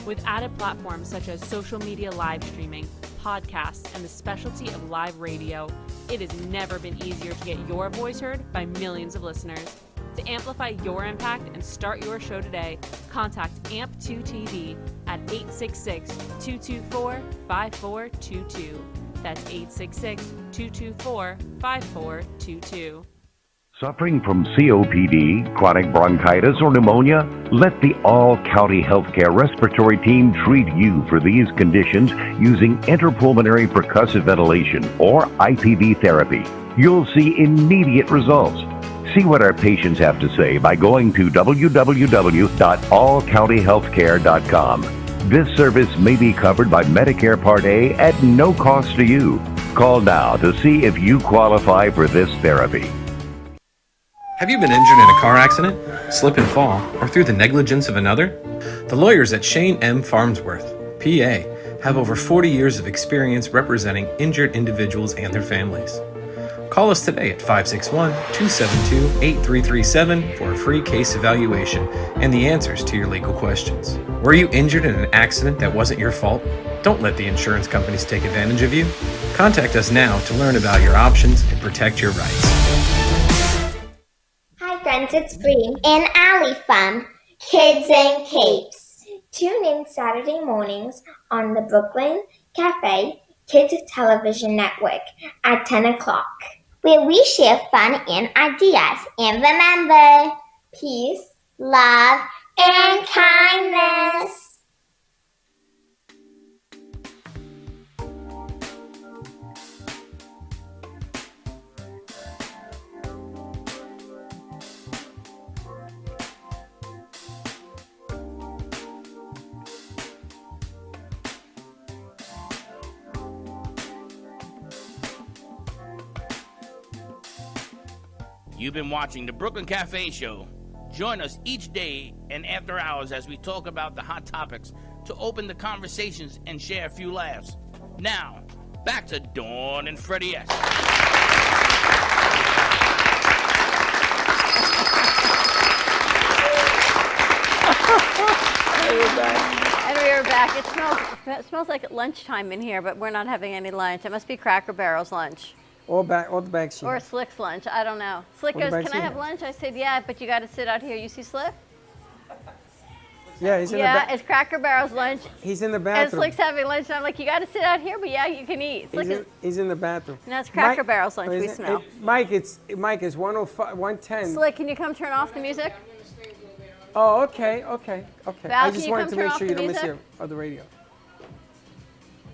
With added platforms such as social media live streaming, podcasts, and the specialty of live radio, it has never been easier to get your voice heard by millions of listeners. To amplify your impact and start your show today, contact AMP2TV at 866-224-5422. That's 866-224-5422. Suffering from COPD, chronic bronchitis, or pneumonia? Let the All-County Healthcare Respiratory Team treat you for these conditions using interpulmonary percussive ventilation, or IPV therapy. You'll see immediate results. See what our patients have to say by going to www.allcountyhealthcare.com. This service may be covered by Medicare Part A at no cost to you. Call now to see if you qualify for this therapy. Have you been injured in a car accident, slip and fall, or through the negligence of another? The lawyers at Shane M. Farnsworth, PA, have over 40 years of experience representing injured individuals and their families. Call us today at 561-272-8337 for a free case evaluation and the answers to your legal questions. Were you injured in an accident that wasn't your fault? Don't let the insurance companies take advantage of you. Contact us now to learn about your options and protect your rights. Hi friends, it's Bree and Allie from Kids and Capes. Tune in Saturday mornings on the Brooklyn Cafe Kids Television Network at 10 o'clock, where we share fun and ideas. And remember, peace, love, and kindness. You've been watching the Brooklyn Cafe Show. Join us each day and after hours as we talk about the hot topics to open the conversations and share a few laughs. Now, back to Dawn and Freddie S. And we are back. It smells like lunchtime in here, but we're not having any lunch. It must be Cracker Barrel's lunch. All the bags. Or Slick's lunch. I don't know. Slick All the goes, bags can I she have has. lunch? I said, yeah, but you got to sit out here. You see Slick? Yeah, he's in the Yeah, back. it's Cracker Barrel's lunch. He's in the And bathroom. Slick's having lunch, and I'm like, you got to sit out here, but yeah, you can eat. Slick He's in the bathroom. No, it's Cracker Mike- Barrel's lunch. is We it- smell. Mike, it's 105, 110. Slick, can you come turn off the music? Oh, okay. Val, I can just you wanted come to turn make off sure the you don't miss music? your other radio.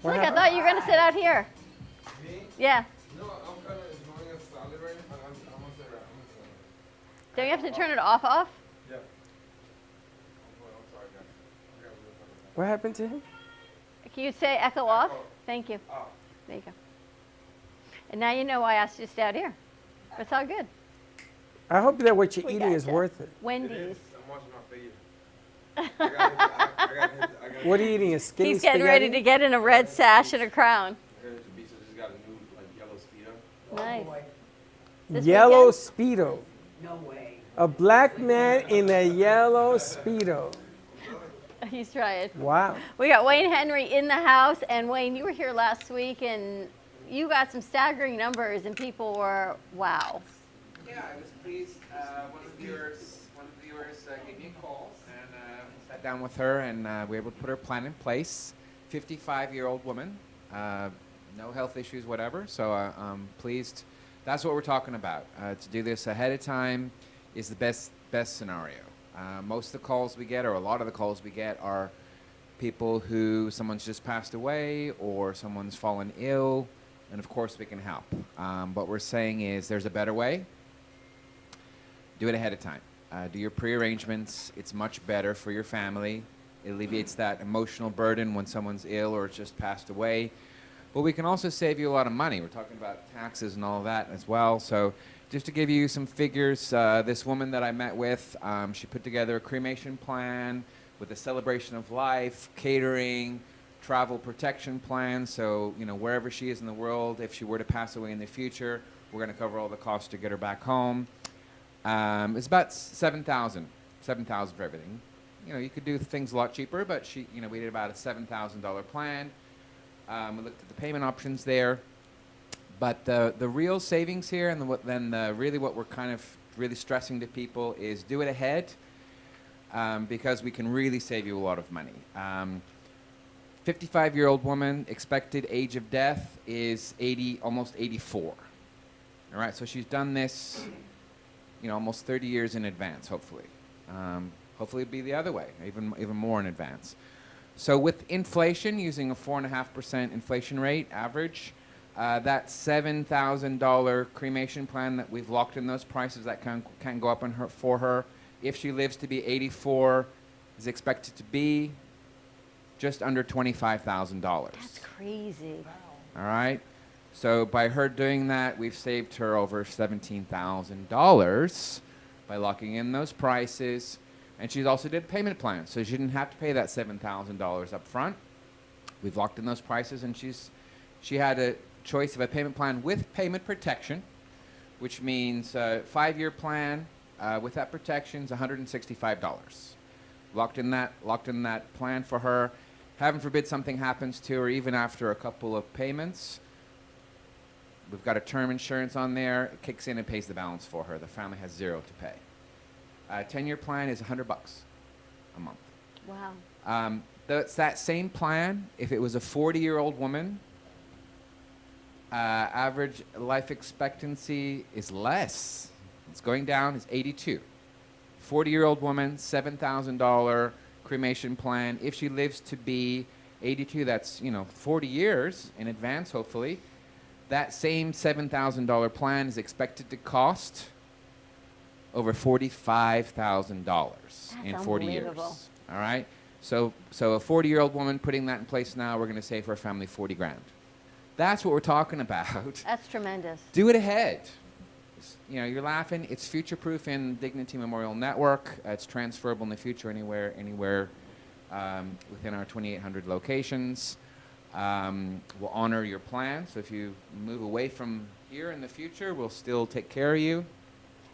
What Slick, I happened? thought you were going to sit out here. Yeah. Don't you have to turn it off? Yeah. What happened to him? Can you say echo off? Thank you. There you go. And now you know why I asked you to stay out here. It's all good. I hope that what you're We eating is gotcha. worth it. Wendy's. What are you eating? A skinny He's getting spaghetti? ready to get in a red sash and a crown. Nice. This Yellow weekend? Speedo. No way. A black man in a yellow Speedo. He's trying. Wow. We got Wayne Henry in the house, and Wayne, you were here last week, and you got some staggering numbers, and people were, wow. Yeah, I was pleased. One of the viewers gave me a call, and sat down with her, and we were able to put her plan in place. 55-year-old woman, no health issues, whatever. So I'm pleased. That's what we're talking about. To do this ahead of time is the best scenario. Most of the calls we get, or a lot of the calls we get, are people who someone's just passed away or someone's fallen ill, and of course we can help. What we're saying is there's a better way. Do it ahead of time. Do your pre-arrangements. It's much better for your family. It alleviates that emotional burden when someone's ill or just passed away. But we can also save you a lot of money. We're talking about taxes and all of that as well. So just to give you some figures, this woman that I met with, she put together a cremation plan with a celebration of life, catering, travel protection plan. So, you know, wherever she is in the world, if she were to pass away in the future, we're going to cover all the costs to get her back home. It's about $7,000 for everything. you could do things a lot cheaper, but we did about a $7,000 plan. We looked at the payment options there. But the real savings here, and really what we're kind of really stressing to people is do it ahead, because we can really save you a lot of money. 55-year-old woman, expected age of death is almost 84. All right, so she's done this, almost 30 years in advance, hopefully. Hopefully it'll be the other way, even more in advance. So with inflation, using a 4.5% inflation rate average, that $7,000 cremation plan that we've locked in those prices that can go up for her, if she lives to be 84, is expected to be just under $25,000. That's crazy. All right. So by her doing that, we've saved her over $17,000 by locking in those prices. And she's also did a payment plan, so she didn't have to pay that $7,000 up front. We've locked in those prices, and she had a choice of a payment plan with payment protection, which means 5-year plan with that protection is $165. Locked in that plan for her. Heaven forbid something happens to her, even after a couple of payments. We've got a term insurance on there. It kicks in and pays the balance for her. The family has $0 to pay. 10-year plan is $100 a month. Wow. It's that same plan. If it was a 40-year-old woman, average life expectancy is less. It's going down. It's 82. 40-year-old woman, $7,000 cremation plan. If she lives to be 82, that's 40 years in advance, hopefully. That same $7,000 plan is expected to cost over $45,000 in 40 years. All right. So a 40-year-old woman putting that in place now, we're going to save her family $40,000. That's what we're talking about. That's tremendous. Do it ahead. You're laughing. It's future-proof in Dignity Memorial Network. It's transferable in the future anywhere within our 2,800 locations. We'll honor your plan. So if you move away from here in the future, we'll still take care of you.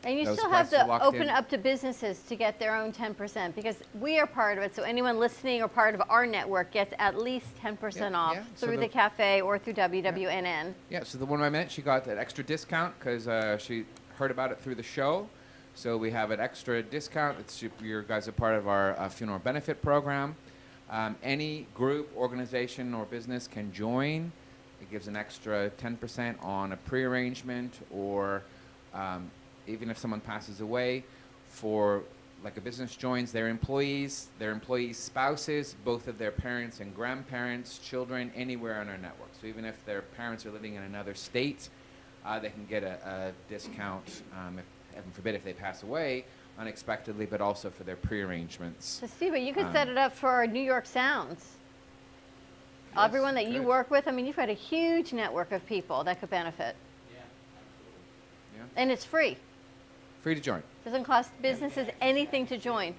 And you still have to open up to businesses to get their own 10%, because we are part of it. So anyone listening or part of our network gets at least 10% off through the cafe or through WWNN. Yeah, so the one I met, she got that extra discount because she heard about it through the show. So we have an extra discount. You guys are part of our funeral benefit program. Any group, organization, or business can join. It gives an extra 10% on a pre-arrangement, or even if someone passes away, for like a business joins their employees' spouses, both of their parents and grandparents, children, anywhere on our network. So even if their parents are living in another state, they can get a discount, if, heaven forbid, if they pass away unexpectedly, but also for their pre-arrangements. So Stevo, you could set it up for our New York Sounds. Yes, everyone that you work with, I mean, you've got a huge network of people that could benefit. Yeah, absolutely. Yeah. And it's free. Free to join. Doesn't cost businesses anything to join.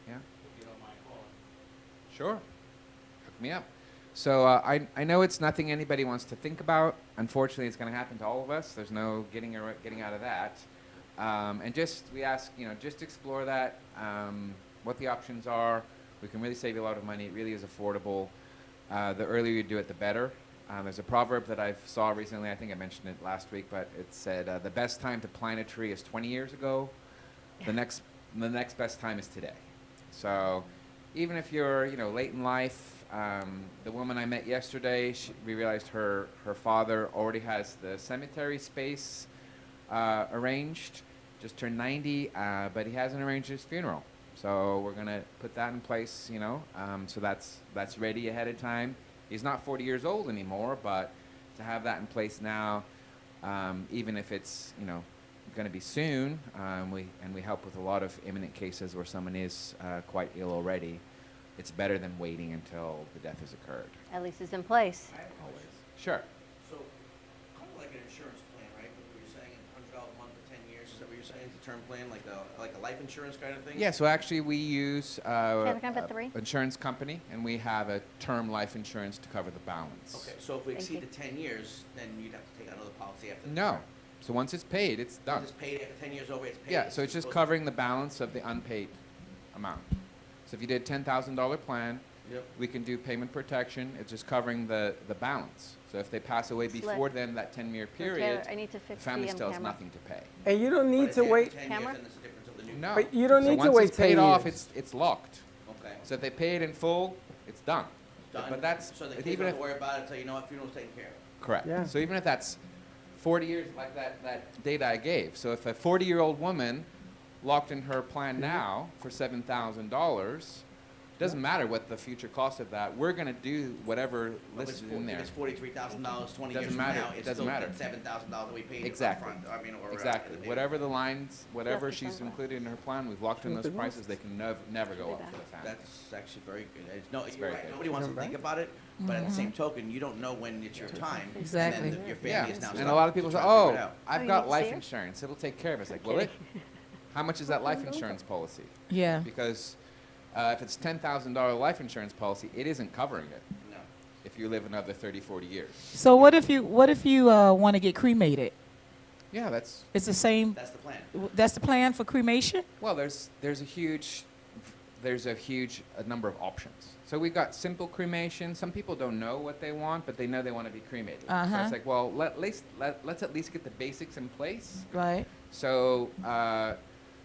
Yeah. Sure. Hook me up. So I know it's nothing anybody wants to think about. Unfortunately, it's going to happen to all of us. There's no getting out of that. And we ask, just explore that, what the options are. We can really save you a lot of money. It really is affordable. The earlier you do it, the better. There's a proverb that I saw recently. I think I mentioned it last week, but it said the best time to plant a tree is 20 years ago. The next best time is today. So even if you're late in life, the woman I met yesterday, we realized her father already has the cemetery space arranged. Just turned 90, but he hasn't arranged his funeral. So we're gonna put that in place, so that's ready ahead of time. He's not 40 years old anymore, but to have that in place now, even if it's going to be soon, we help with a lot of imminent cases where someone is quite ill already. It's better than waiting until the death has occurred. At least it's in place. Always. Sure. So, kind of like an insurance plan, right? What you're saying, $100 a month for 10 years. Is that what you're saying? It's a term plan, like a life insurance kind of thing? Yeah, so actually we use three? insurance company, and we have a term life insurance to cover the balance. Okay, so if we exceed the 10 years, then you'd have to take out another policy after that. No. So once it's paid, it's done. Once it's paid, after 10 years over, it's paid. Yeah, so it's just covering the balance of the unpaid amount. So if you did a $10,000 plan, Yep. we can do payment protection. It's just covering the balance. So if they pass away Slip. before then, that 10-year Taylor, period, I need to the fix family the still has camera. nothing to pay. And you don't need to wait. Camera? No. But you don't So need to once wait it's paid 10 off, years. it's locked. Okay. So if they pay it in full, it's done. Done. But that's So the if kids even don't if have to worry about it, so you know what, funeral's taken care of. correct. Yeah. So even if that's 40 years, like that data I gave. So if a 40-year-old woman locked in her plan now for $7,000, doesn't matter what the future cost of that. We're going to do whatever listed in there. If it's $43,000, 20 years Doesn't from matter. now, It it's doesn't still matter. $7,000 that we paid Exactly. upfront. I mean, or Exactly. at the Whatever the lines, whatever Yes, she's exactly. included in her plan, we've locked in those prices. They can never go up for the family. That's actually very good. It's no, It's you're very right. good. Nobody wants to think about it, but at the same token, you don't know when it's your time. Exactly. And then your family Yeah. is now And a lot of people say, "Oh, I've Oh, you got need to life see her? insurance. It'll take care of it." It's like, will it? How much is that life insurance policy? Yeah. Because if it's $10,000 life insurance policy, it isn't covering it. No. If you live another 30, 40 years. So what if you want to get cremated? Yeah, that's It's the same. That's the plan. That's the plan for cremation. well. There's a huge number of options. So we've got simple cremation. Some people don't know what they want, but they know they want to be cremated. So Uh-huh. it's like, well, let's at least get the basics in place. Right. So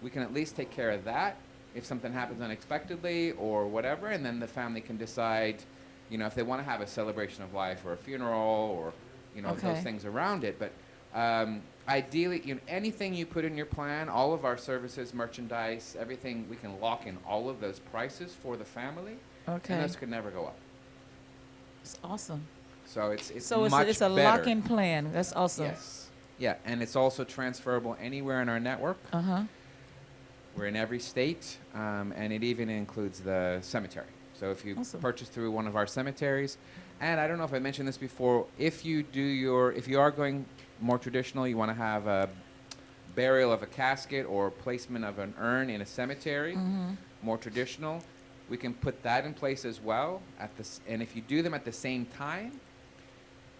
we can at least take care of that if something happens unexpectedly or whatever, and then the family can decide, if they want to have a celebration of life or a funeral or, Okay. those things around it. But ideally, anything you put in your plan, all of our services, merchandise, everything, we can lock in all of those prices for the family, Okay. and those could never go up. It's awesome. So it's So much it's a better. lock-in plan. That's awesome. Yes. Yeah, and it's also transferable anywhere in our network. Uh huh. We're in every state, and it even includes the cemetery. So if you Awesome. purchase through one of our cemeteries, and I don't know if I mentioned this before, if you are going more traditional, you want to have a burial of a casket or placement of an urn in a cemetery, more traditional, we can put that in place as well. And if you do them at the same time,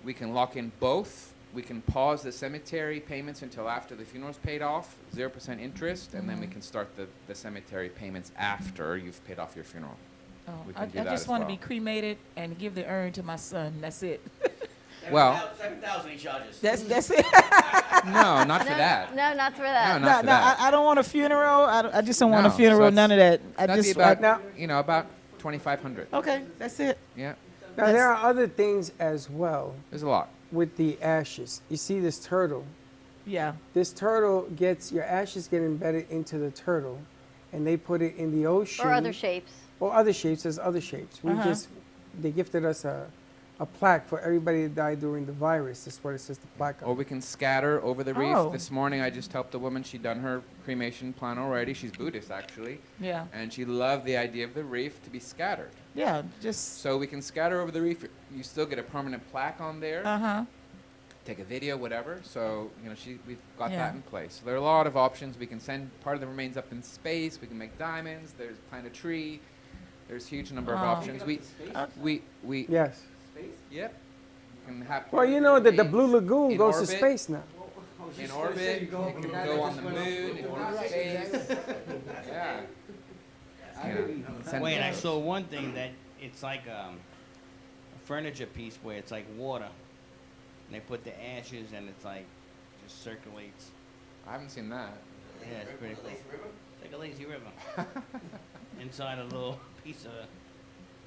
we can lock in both. We can pause the cemetery payments until after the funeral's paid off, 0% interest, and then we can start the cemetery payments after you've paid off your funeral. Oh, We I can do that just as want to well. be cremated and give the urn to my son. That's it. Well, 7,000 he charges. That's it. no, not for that. No, not for that. No, not for that. I don't want a funeral. I just don't want No, a funeral. so it's- None of that. I That'd be just about, about $2,500. okay. That's it. Yeah, Now, there are other things as well there's a lot. with the ashes. You see this turtle. Yeah. This turtle gets, your ashes get embedded into the turtle, and they put it in the ocean. Or other shapes. Or other shapes. There's other shapes. They gifted us a plaque for everybody that died during the virus. That's what it says, the plaque on. Or we can scatter over the reef. Oh. This morning I just helped a woman. She'd done her cremation plan already. She's Buddhist, actually. Yeah. And she loved the idea of the reef to be scattered. Yeah. Just. So we can scatter over the reef. You still get a permanent plaque on there. Take a video, whatever. So, we've got Yeah. that in place. So there are a lot of options. We can send part of the remains up in space. We can make diamonds. There's plant a tree. There's a huge number of Oh. options. We Yes. Space? Yep. You can have Well, you know that the remains Blue Lagoon in goes orbit. to space now. In orbit, it can go on the moon, it can go to space. Yeah. Wait, I saw one thing that it's like a furniture piece where it's like water. And they put the ashes and it's like just circulates. I haven't seen that. Yeah, it's pretty cool. It's like a lazy river. Inside a little piece of.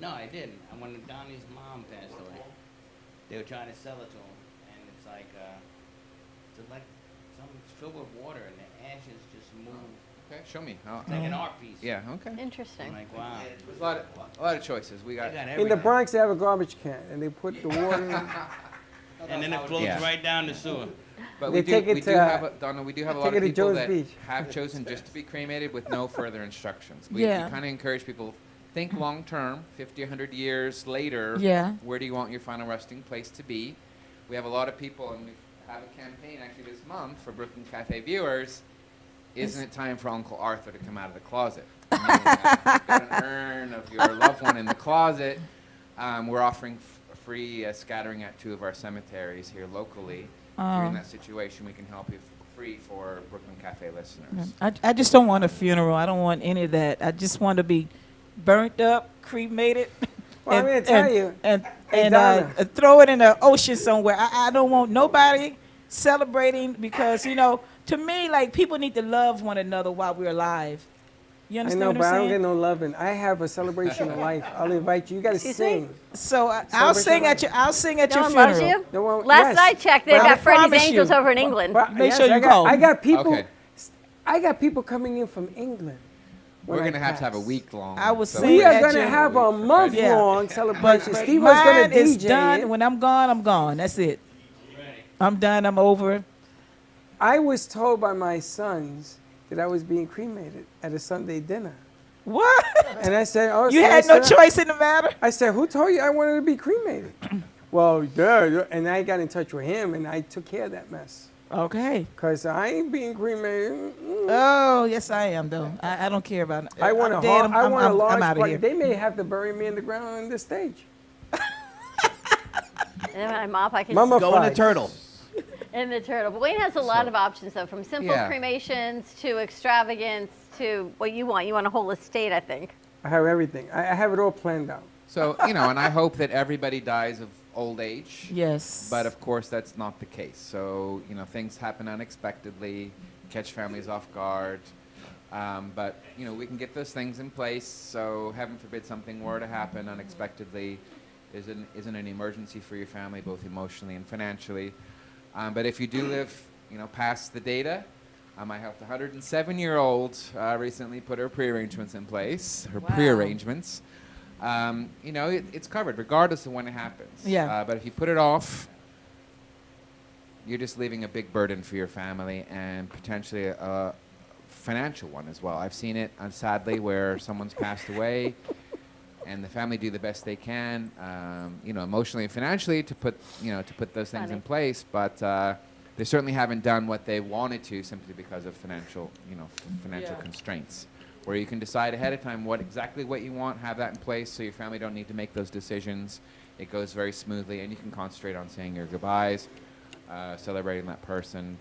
No, I didn't. And when Donnie's mom passed away, they were trying to sell it to him, and it's like it's filled with water, and the ashes just move. Okay, show me. It's like an art piece. Yeah, okay. Interesting. I'm like, wow. There's a lot of choices. We got. In the Bronx, they have a garbage can, and they put the water in. And then it floats Yeah. right down the sewer. But They take it we to, do have, Donna, we do have a lot take of it to people Jones that Beach. have chosen just to be cremated with no further instructions. We Yeah. kind of encourage people, think long term, 50, 100 years later, Yeah. where do you want your final resting place to be? We have a lot of people, and we have a campaign actually this month for Brooklyn Cafe viewers. Isn't it time for Uncle Arthur to come out of the closet? You've got an urn of your loved one in the closet. We're offering free scattering at 2 of our cemeteries here locally. If you're in that situation, we can help you free for Brooklyn Cafe listeners. I just don't want a funeral. I don't want any of that. I just want to be burnt up, cremated. Well, I'm gonna tell you. And, Hey, Donna. throw it in the ocean somewhere. I don't want nobody celebrating because, to me, like, people need to love one another while we're alive. You I understand know, what I'm but I don't saying? get no loving. I have a celebration of life. I'll invite you. You gotta sing. So I'll sing at your No one funeral. loves you? No one- Last yes. I checked, they've But I got Freddie's promise Angels you. over in England. But Make yes, sure you I got, call. I got people. Okay. I got people coming in from England. when We're I going to have pass. a week-long. I was We are at going to your- have a month-long celebration. But Steve was going mine to is DJ done. it. When I'm gone, I'm gone. That's it. I'm done. I'm over. I was told by my sons that I was being cremated at a Sunday dinner. What? And I said, "Oh, You so had I no said- choice in the matter?" I said, "Who told you I wanted to be cremated?" Well, yeah. And I got in touch with him, and I took care of that mess. Okay. Cause I ain't being cremated. Oh, yes, I am though. I don't care about it. I want I'm a dead. hard, I want a large I'm out of party. here. They may have to bury me in the ground on this stage. And then when I mop, I can Mama Go in the turtle. In the turtle. But Wayne has a lot of options, though, from simple Yeah. cremations to extravagance to what you want. You want a whole estate, I think. I have everything. I have it all planned out. So, and I hope that everybody dies of old age. Yes. But of course, that's not the case. So, things happen unexpectedly, catch families off guard. But, we can get those things in place. So, heaven forbid something were to happen unexpectedly, isn't an emergency for your family, both emotionally and financially. But if you do live, past the data, I helped a 107-year-old recently put her pre-arrangements in place, her pre-arrangements. It's covered regardless of when it happens. Yeah. But if you put it off, you're just leaving a big burden for your family and potentially a financial one as well. I've seen it, sadly, where someone's passed away and the family do the best they can, emotionally and financially to put those things in place. But they certainly haven't done what they wanted to simply because of financial constraints. Where you can decide ahead of time exactly what you want, have that in place so your family don't need to make those decisions. It goes very smoothly, and you can concentrate on saying your goodbyes, celebrating that person,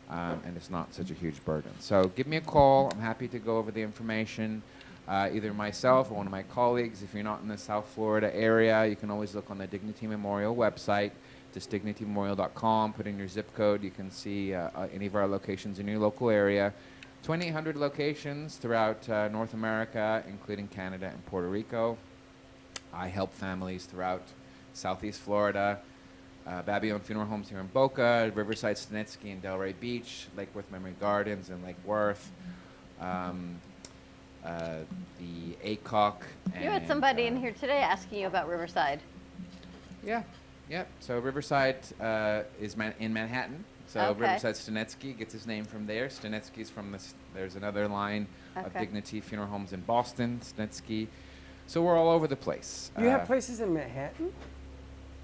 and it's not such a huge burden. So give me a call. I'm happy to go over the information, either myself or one of my colleagues. If you're not in the South Florida area, you can always look on the Dignity Memorial website, just dignitymemorial.com. Put in your zip code. You can see any of our locations in your local area. 2,800 locations throughout North America, including Canada and Puerto Rico. I help families throughout Southeast Florida, Babylon Funeral Homes here in Boca, Riverside, Stenetsky, and Delray Beach, Lake Worth Memory Gardens and Lake Worth, the ACOC. You had somebody in here today asking you about Riverside. Yeah. So Riverside is in Manhattan. So Okay. Riverside Stenetsky gets his name from there. Stenetsky's from there's another line of Okay. Dignity Funeral Homes in Boston, Stenetsky. So we're all over the place. You have places in Manhattan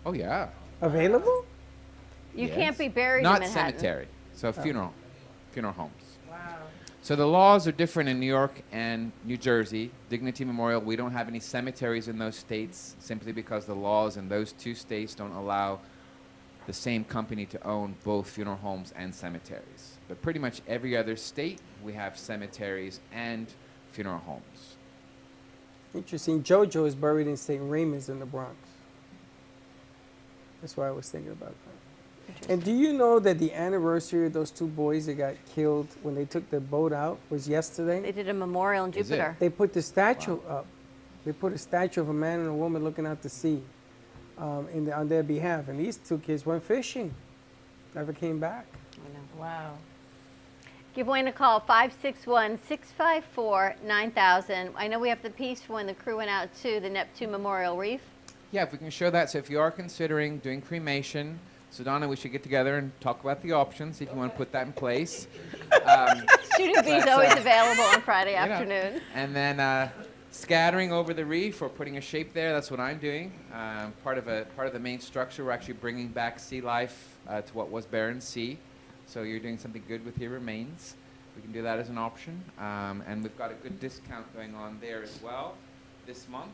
Oh, yeah. available? You Yes. can't be buried Not in Manhattan. cemetery. So Oh. funeral homes. Wow. So the laws are different in New York and New Jersey. Dignity Memorial, we don't have any cemeteries in those states simply because the laws in those two states don't allow the same company to own both funeral homes and cemeteries. But pretty much every other state, we have cemeteries and funeral homes. Interesting. JoJo is buried in St. Raymond's in the Bronx. That's why I was thinking about that. And do you know that the anniversary of those two boys that got killed when they took the boat out was yesterday? They did a memorial in Is it? Jupiter. They put the statue up. They put a statue of a man and a woman looking out to sea on their behalf. And these two kids went fishing, never came back. Wow. Give Wayne a call, 561-654-9000. I know we have the piece for when the crew went out to the Neptune Memorial Reef. Yeah, if we can show that. So if you are considering doing cremation, so Donna, we should get together and talk about the options, if you want to put that in place. Studio B is but, always available on Friday you know, afternoons. And then scattering over the reef or putting a shape there, that's what I'm doing. Part of the main structure, we're actually bringing back sea life to what was barren sea. So you're doing something good with your remains. We can do that as an option. And we've got a good discount going on there as well this month.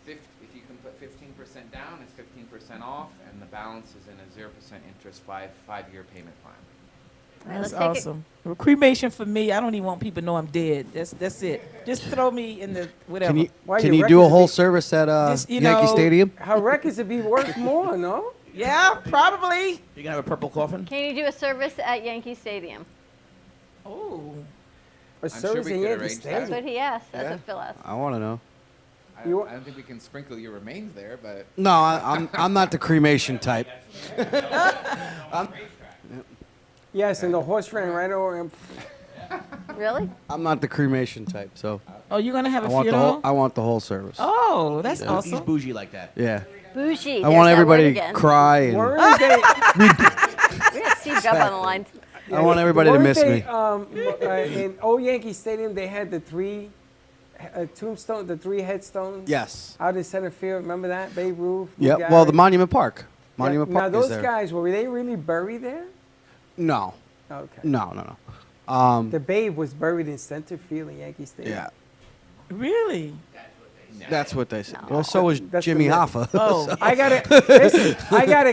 If you can put 15% down, it's 15% off, and the balance is in a 0% interest five-year payment plan. That's let's take it- awesome. Well, cremation for me, I don't even want people to know I'm dead. That's it. Just throw me in the whatever. Can you do a whole service at Just, you Yankee know- Stadium? Her records would be worth more, no? Yeah, probably. You gonna have a purple coffin? Can you do a service at Yankee Stadium? Oh. A sure service we in could Yankee arrange that. That's Stadium. what he asked. That's Yeah. what Phil asked. I want to know. I don't think we can sprinkle your remains there, but No, I'm not the cremation type. Yes, and the horse ran right over him. Really? I'm not the cremation type, so. Oh, you're gonna have a I want the funeral? whole. I want the whole service. Oh, that's Yeah. awesome. He's bougie like that. Yeah. Bougie. I There's want that everybody word to again. cry and. Weren't they? We got Steve Gubb on the line. I want everybody to Weren't miss they, me. In old Yankee Stadium, they had the three tombstone, the three headstones. Yes. Out in center field. Remember that? Babe Ruth. Lou Yep. Well, the Gehrig. Monument Park. Yeah, Monument now Park those is there. guys, were they really buried there? No. Okay. No. The Babe was buried in center field in Yankee Stadium. Yeah. Really? That's what they said. Well, so was That's Jimmy the myth. Hoffa. Oh, So- I got listen. I got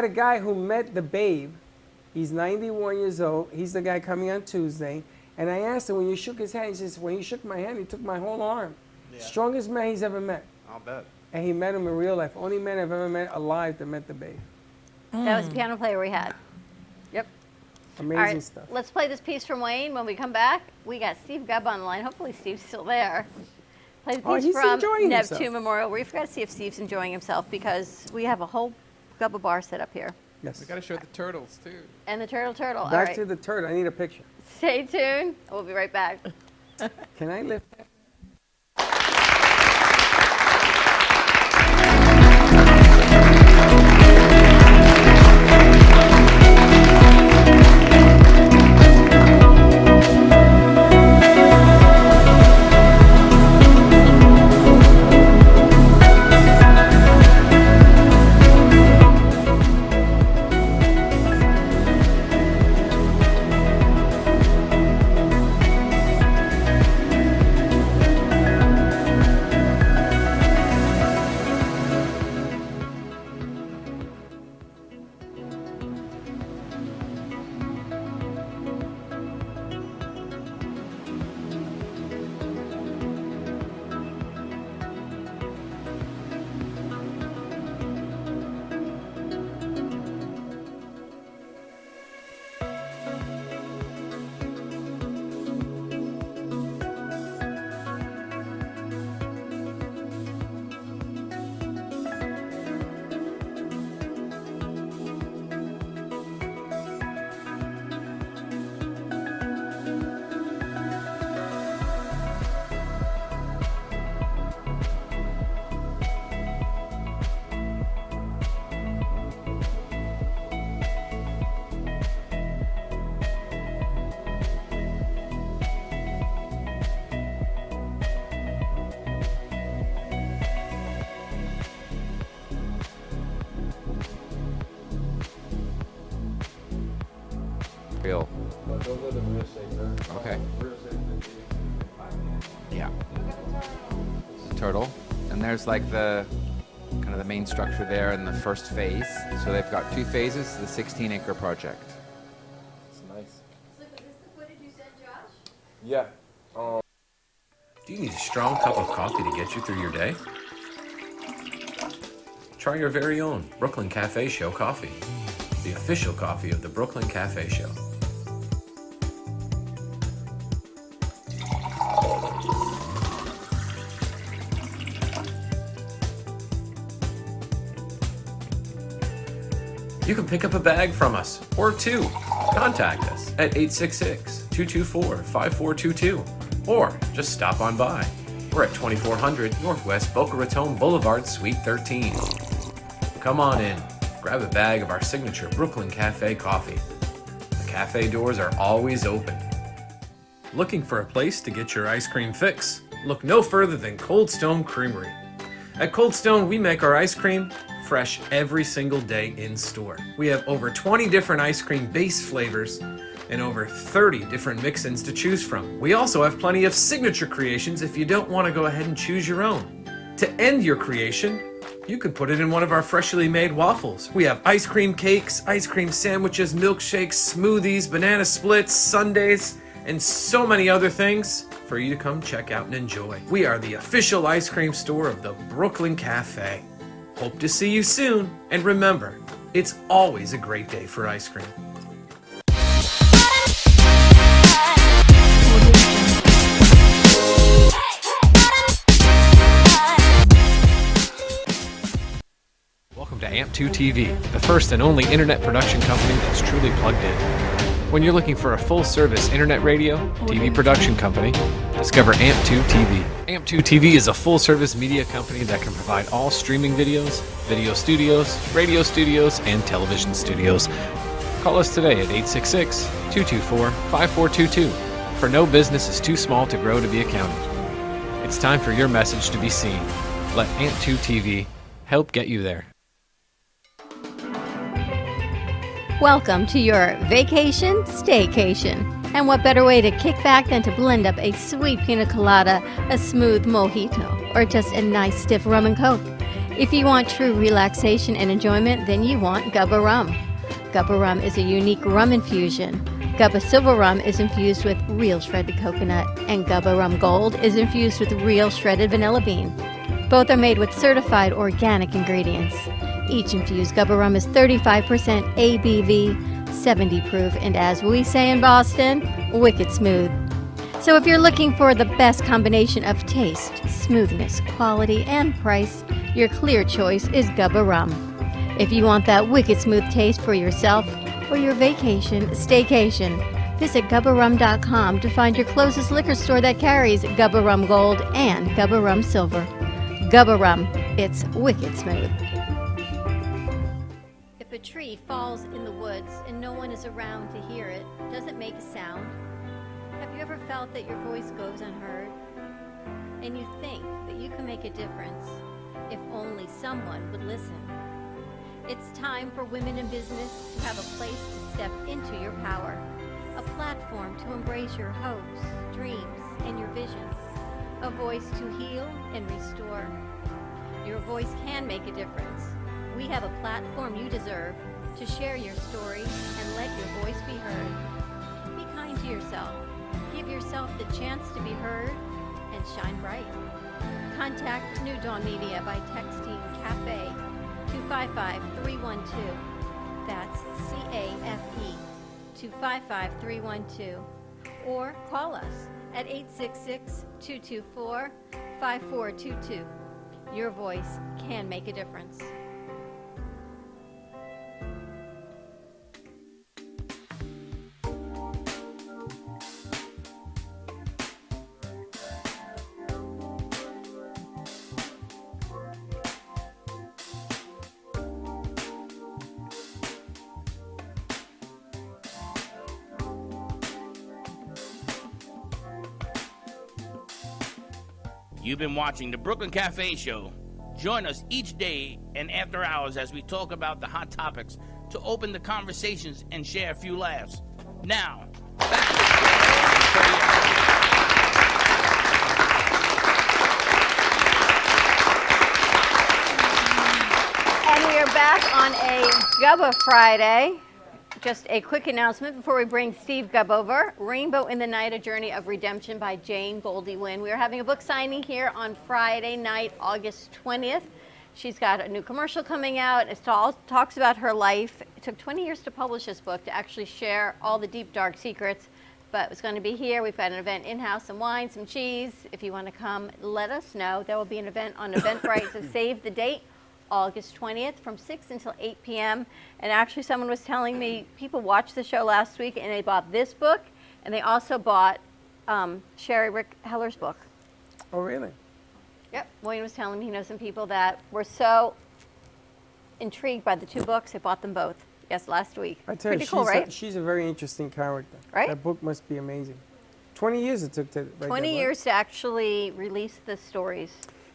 a guy who met the Babe. He's 91 years old. He's the guy coming on Tuesday. And I asked him when you shook his hand. He says, when he shook my hand, he took my whole arm. Strongest man he's ever met. I'll bet. And he met him in real life. Only man I've ever met alive that met the Babe. That was the piano player we had. Yep. Amazing All right, stuff. let's play this piece from Wayne. When we come back, we got Steve Gubb on the line. Hopefully Steve's still there. Play the Oh, piece he's from enjoying Nev himself. 2 Memorial. We forgot to see if Steve's enjoying himself because we have a whole Gubba bar set up here. Yes. we got to show the turtles too. And the turtle. All Back right. to the turtle. I need a picture. Stay tuned. We'll be right back. Can I lift that? Real. Okay. Yeah. It's a turtle, and there's like the kind of the main structure there in the first phase. So they've got two phases. The 16-acre project. It's nice. So is this the footage you sent Josh? Yeah. Do you need a strong cup of coffee to get you through your day? Try your very own Brooklyn Cafe Show coffee, the official coffee of the Brooklyn Cafe Show. You can pick up a bag from us, or two. Contact us at 866-224-5422, or just stop on by. We're at 2400 Northwest Boca Raton Boulevard, Suite 13. Come on in, grab a bag of our signature Brooklyn Cafe coffee. The cafe doors are always open. Looking for a place to get your ice cream fix? Look no further than Cold Stone Creamery. At Cold Stone, we make our ice cream fresh every single day in store. We have over 20 different ice cream base flavors and over 30 different mix-ins to choose from. We also have plenty of signature creations if you don't want to go ahead and choose your own. To end your creation, You can put it in one of our freshly made waffles. We have ice cream cakes, ice cream sandwiches, milkshakes, smoothies, banana splits, sundaes, and so many other things for you to come check out and enjoy. We are the official ice cream store of the Brooklyn Cafe. Hope to see you soon, and remember, it's always a great day for ice cream. Welcome to AMP2 TV, the first and only internet production company that's truly plugged in. When you're looking for a full-service internet radio, TV production company, discover AMP2 TV. AMP2 TV is a full-service media company that can provide all streaming videos, video studios, radio studios, and television studios. Call us today at 866-224-5422, for no business is too small to grow to be accounted. It's time for your message to be seen. Let AMP2 TV help get you there. Welcome to your vacation staycation. And what better way to kick back than to blend up a sweet pina colada, a smooth mojito, or just a nice stiff rum and coke. If you want true relaxation and enjoyment, then you want Gubba Rum. Gubba Rum is a unique rum infusion. Gubba Silver Rum is infused with real shredded coconut, and Gubba Rum Gold is infused with real shredded vanilla bean. Both are made with certified organic ingredients. Each infused Gubba Rum is 35% ABV, 70 proof, and as we say in Boston, wicked smooth. So if you're looking for the best combination of taste, smoothness, quality, and price, your clear choice is Gubba Rum. If you want that wicked smooth taste for yourself or your vacation staycation, visit GubbaRum.com to find your closest liquor store that carries Gubba Rum Gold and Gubba Rum Silver. Gubba Rum, it's wicked smooth. If a tree falls in the woods and no one is around to hear it, does it make a sound? Have you ever felt that your voice goes unheard? And you think that you can make a difference if only someone would listen? It's time for women in business to have a place to step into your power, a platform to embrace your hopes, dreams, and your visions, a voice to heal and restore. Your voice can make a difference. We have a platform you deserve to share your story and let your voice be heard. Be kind to yourself. Give yourself the chance to be heard and shine bright. Contact New Dawn Media by texting CAFE to 55312. That's CAFE to 55312. Or call us at 866-224-5422. Your voice can make a difference. You've been watching the Brooklyn Cafe Show. Join us each day and after hours as we talk about the hot topics to open the conversations and share a few laughs. Now, back to And we are back on a Gubba Friday. Just a quick announcement before we bring Steve Gubb over. Rainbow in the Night, A Journey of Redemption by Jane Goldie Wynn. We are having a book signing here on Friday night, August 20th. She's got a new commercial coming out. It all talks about her life. It took 20 years to publish this book, to actually share all the deep, dark secrets. But it's going to be here. We've got an event in-house, some wine, some cheese. If you want to come, let us know. There will be an event on Eventbrite, so save the date. August 20th from 6 until 8 p.m. And actually someone was telling me people watched the show last week and they bought this book and they also bought Sherry Rick Heller's book. Oh, really? Yep. Wayne was telling me he knows some people that were so intrigued by the two books, they bought them both. Yes, last week. I tell you, Pretty cool, right? She's a very interesting character. Right? That book must be amazing. 20 years it took to write 20 that book. years to actually release the stories.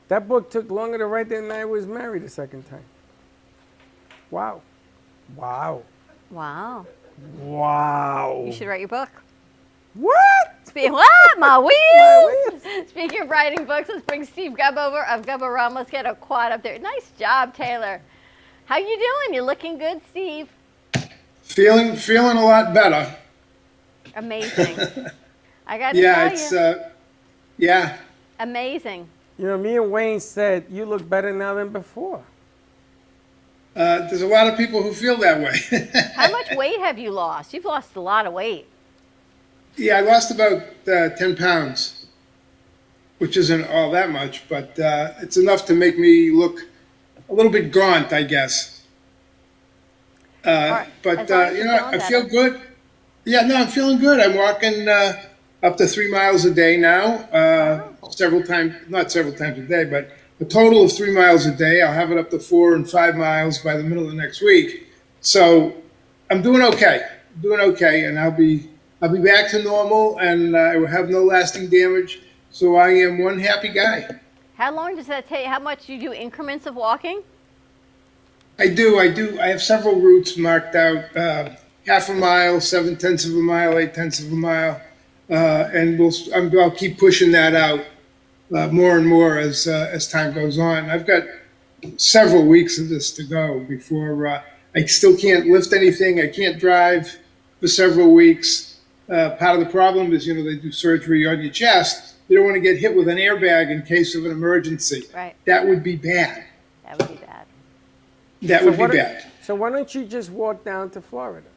That book took longer to write than I was married a second time. Wow. Wow. Wow. Wow. You should write your book. What? What? My wheels? Speaking of writing books, let's bring Steve Gubb over of Gubba Rum. Let's get a quad up there. Nice job, Taylor. How you doing? You're looking good, Steve. Feeling a lot better. Amazing. I got to Yeah, tell you. Yeah. Amazing. You know, me and Wayne said you look better now than before. There's a lot of people who feel that way. How much weight have you lost? You've lost a lot of weight. Yeah, I lost about 10 pounds, which isn't all that much, but it's enough to make me look a little bit gaunt, I guess. But, you know, I feel good. Yeah, no, I'm feeling good. I'm walking up to 3 miles a day now, not several times a day, but a total of 3 miles a day. I'll have it up to 4 and 5 miles by the middle of next week. So I'm doing okay. And I'll be back to normal, and I will have no lasting damage. So I am one happy guy. How long does that take? How much do you do increments of walking? I do. I have several routes marked out: half a mile, 7/10 of a mile, 8/10 of a mile, and I'll keep pushing that out more and more as time goes on. I've got several weeks of this to go before I still can't lift anything. I can't drive for several weeks. Part of the problem is, you know, they do surgery on your chest. You don't want to get hit with an airbag in case of an emergency. Right. That would be bad. That would be bad. That would be bad. So why don't you just walk down to Florida?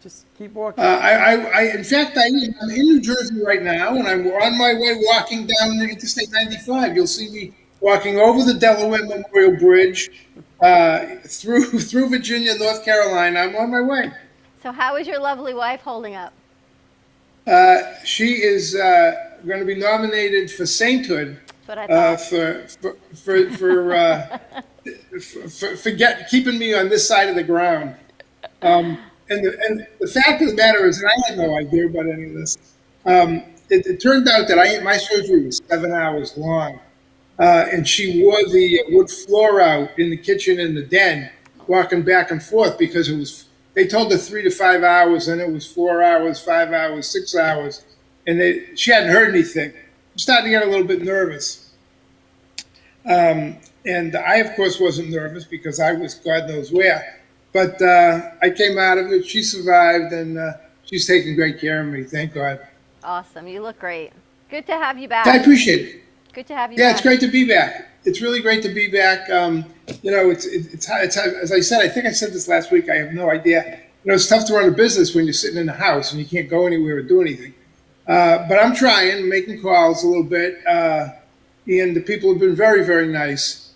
Just keep walking. In fact, I'm in New Jersey right now, and I'm on my way walking down Interstate 95. You'll see me walking over the Delaware Memorial Bridge, through Virginia, North Carolina. I'm on my way. So how is your lovely wife holding up? She is going to be nominated for sainthood That's what I thought. for keeping me on this side of the ground. And the fact of the matter is, and I had no idea about any of this. It turned out that my surgery was 7 hours long, and she wore the wood floor out in the kitchen and the den, walking back and forth because it was. They told her 3 to 5 hours, and it was 4 hours, 5 hours, 6 hours, and she hadn't heard anything. I'm starting to get a little bit nervous. And I, of course, wasn't nervous because I was God knows where. But I came out of it. She survived, and she's taking great care of me. Thank God. Awesome. You look great. Good to have you back. I appreciate it. Good to have you Yeah, back. it's great to be back. It's really great to be back. You know, it's as I said, I think I said this last week. I have no idea. You know, it's tough to run a business when you're sitting in the house and you can't go anywhere or do anything. But I'm trying, making calls a little bit. And the people have been very, very nice.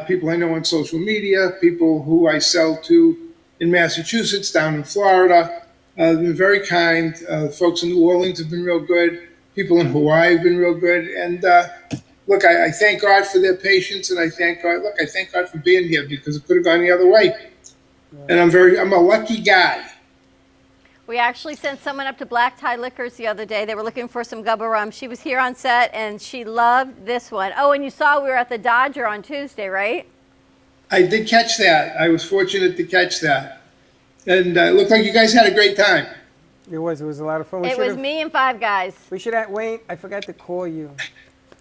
People I know on social media, people who I sell to in Massachusetts, down in Florida, have been very kind. Folks in New Orleans have been real good. People in Hawaii have been real good. And look, I thank God for their patience, and I thank God for being here because it could have gone the other way. And I'm a lucky guy. We actually sent someone up to Black Tie Liquors the other day. They were looking for some Gubba Rum. She was here on set, and she loved this one. Oh, and you saw we were at the Dodger on Tuesday, right? I did catch that. I was fortunate to catch that. And it looked like you guys had a great time. It was a lot of fun. It was me and 5 guys. We should have, Wayne, I forgot to call you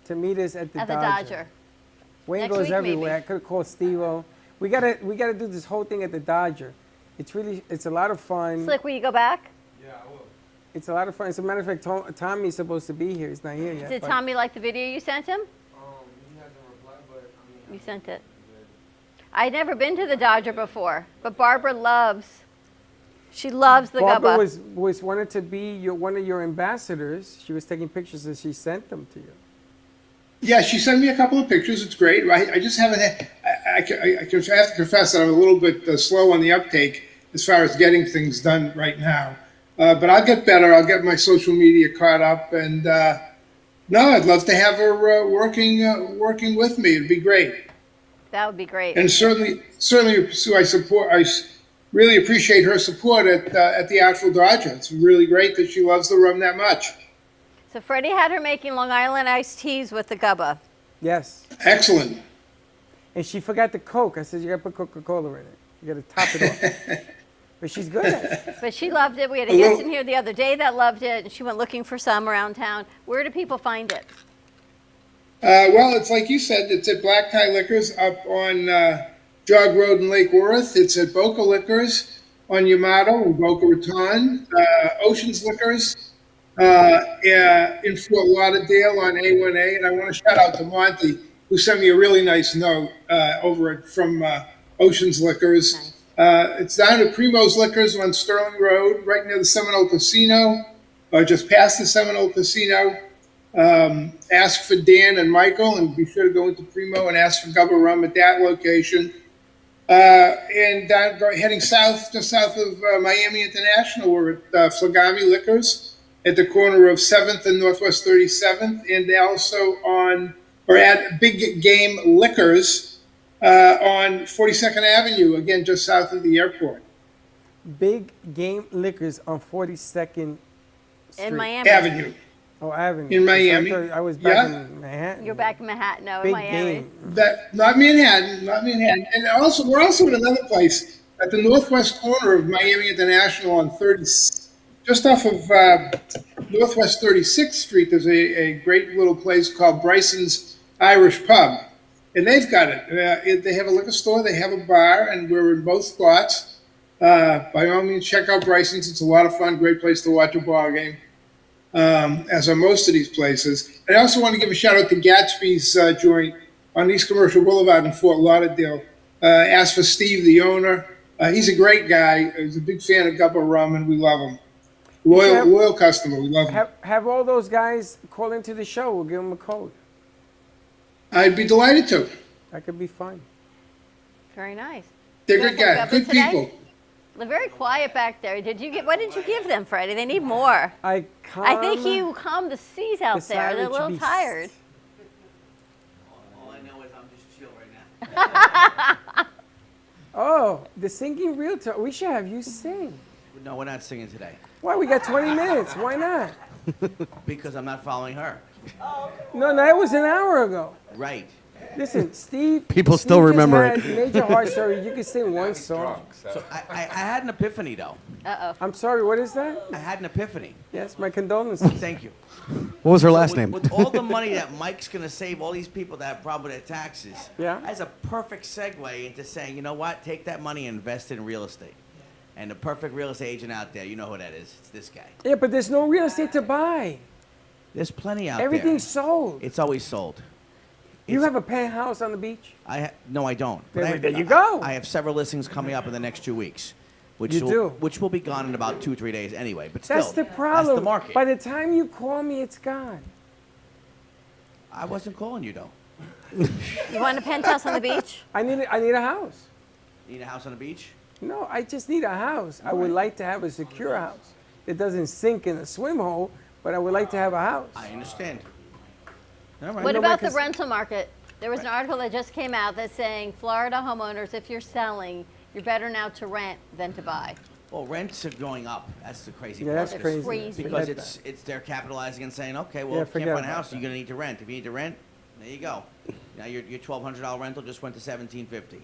to meet us at the Dodger. Wayne Next goes week, everywhere. maybe. I could have called Stevo. We gotta do this whole thing at the Dodger. It's a lot of fun. Slick, will you go back? It's a lot of fun. As a matter of fact, Tommy's supposed to be here. He's not here yet. Did but- Tommy like the video you sent him? He hasn't replied, but I mean, You sent it. I'd never been to the Dodger before, but Barbara loves the Barbara Gubba. wanted to be one of your ambassadors. She was taking pictures and she sent them to you. Yeah, she sent me a couple of pictures. It's great. I just haven't had, I have to confess that I'm a little bit slow on the uptake as far as getting things done right now. But I'll get better. I'll get my social media caught up. And no, I'd love to have her working with me. It'd be great. That would be great. And certainly, Sue, I really appreciate her support at the Artful Dodger. It's really great that she loves the rum that much. So Freddie had her making Long Island iced teas with the Gubba. Yes. Excellent. And she forgot the Coke. I said, you got to put Coca-Cola in it. You got to top it off. but she's good at it. But she loved it. We had a A guest little- in here the other day that loved it, and she went looking for some around town. Where do people find it? Well, it's like you said, it's at Black Tie Liquors up on Jog Road in Lake Worth. It's at Boca Liquors on Yamato and Boca Raton. Oceans Liquors in Fort Lauderdale on A1A. And I want to shout out to Monty, who sent me a really nice note from Oceans Liquors. It's down at Primo's Liquors on Sterling Road, right near the Seminole Casino, or just past the Seminole Casino. Ask for Dan and Michael, and be sure to go into Primo and ask for Gubba Rum at that location. And heading south, just south of Miami International, we're at Flagami Liquors at the corner of 7th and Northwest 37th, and also at Big Game Liquors on 42nd Avenue, again, just south of the airport. Big Game Liquors on 42nd Street. In Miami. Avenue. Oh, Avenue. In Miami. I was back Yeah. in Manhattan. You're back in Manhattan, no, in Big Miami. Game. Not Manhattan. And also, we're also at another place at the northwest corner of Miami International on 30, just off of Northwest 36th Street. There's a great little place called Bryson's Irish Pub, and they've got it. They have a liquor store, they have a bar, and we're in both spots. By all means, check out Bryson's. It's a lot of fun. Great place to watch a ball game. As are most of these places. I also want to give a shout out to Gatsby's joint on East Commercial Boulevard in Fort Lauderdale. Ask for Steve, the owner. He's a great guy. He's a big fan of Gubba Rum, and we love him. Loyal customer. We love him. Have all those guys call into the show. We'll give them a code. I'd be delighted to. That could be fun. Very nice. They're You good guys guys, have good Gubba today? people. They're very quiet back there. What did you give them, Freddie? They need more. I think you calmed the seas out the there. They're a little savage tired. All I know is I'm just chill right now. Oh, the singing realtor. We should have you sing. No, we're not singing today. Why? We got 20 minutes. Why not? Because I'm not following her. No, that was an hour ago. Right. Listen, Steve. People Steve still just remember had it. Major heart surgery. You can sing one song. So I had an epiphany, though. Uh-oh. I'm sorry. What is that? I had an epiphany. Yes, my condolences. Thank you. What was her So last with, name? With all the money that Mike's going to save all these people that have problem with their taxes, Yeah. that's a perfect segue into saying, you know what, take that money and invest it in real estate. And the perfect real estate agent out there, you know who that is. It's this guy. Yeah, but there's no real estate to buy. There's plenty out Everything's there. sold. It's always sold. You have a penthouse on the beach? No, I don't. But There you go. I have several listings coming up in the next 2 weeks. Which You do? Which will be gone in about 2-3 days anyway. But still, That's the problem. That's the market. By the time you call me, it's gone. I wasn't calling you, though. You want a penthouse on the beach? I need a house. Need a house on the beach? No, I just need a house. I would like to have a secure house. It doesn't sink in a swim hole, but I would like to have a house. I understand. All right. What about the rental market? There was an article that just came out that's saying Florida homeowners, if you're selling, you're better now to rent than to buy. Well, rents are going up. That's the crazy Yeah, part. that's crazy. Because Forget it's they're capitalizing and saying, okay, well, Yeah, if you can't forget find a about house, you're gonna need to rent. If you need to rent, there you go. Now your $1,200 rental just went to $1,750.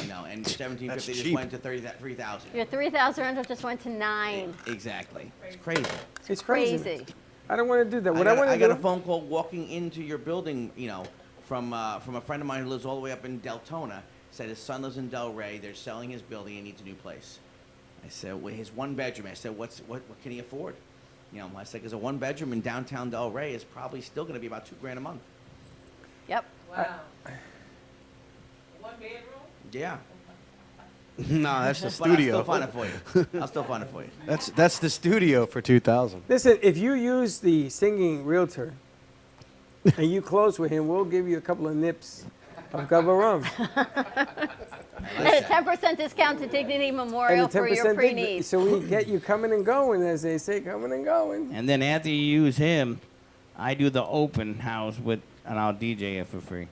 You know, and $1,750 just cheap. went to $3,000. Your 3,000 rental just went to 9. Exactly. It's crazy. It's crazy. Crazy. I don't want to do that. What I want to I do. got a phone call walking into your building, you know, from a friend of mine who lives all the way up in Deltona. Said his son lives in Delray. They're selling his building and needs a new place. I said, well, his one bedroom. I said, what can he afford? You know, I said, because a one bedroom in downtown Delray is probably still going to be about $2,000 a month. Yep. Wow. One bedroom? Yeah. No, that's the But I'll studio. still find it for you. I'll still find it for you. That's the studio for 2000. Listen, if you use the singing realtor and you close with him, we'll give you a couple of nips of Gubba Rum. And a 10% discount to Dignity Memorial for your pre-needs. So we get you coming and going, as they say, coming and going. And then after you use him, I do the open house and I'll DJ it for free.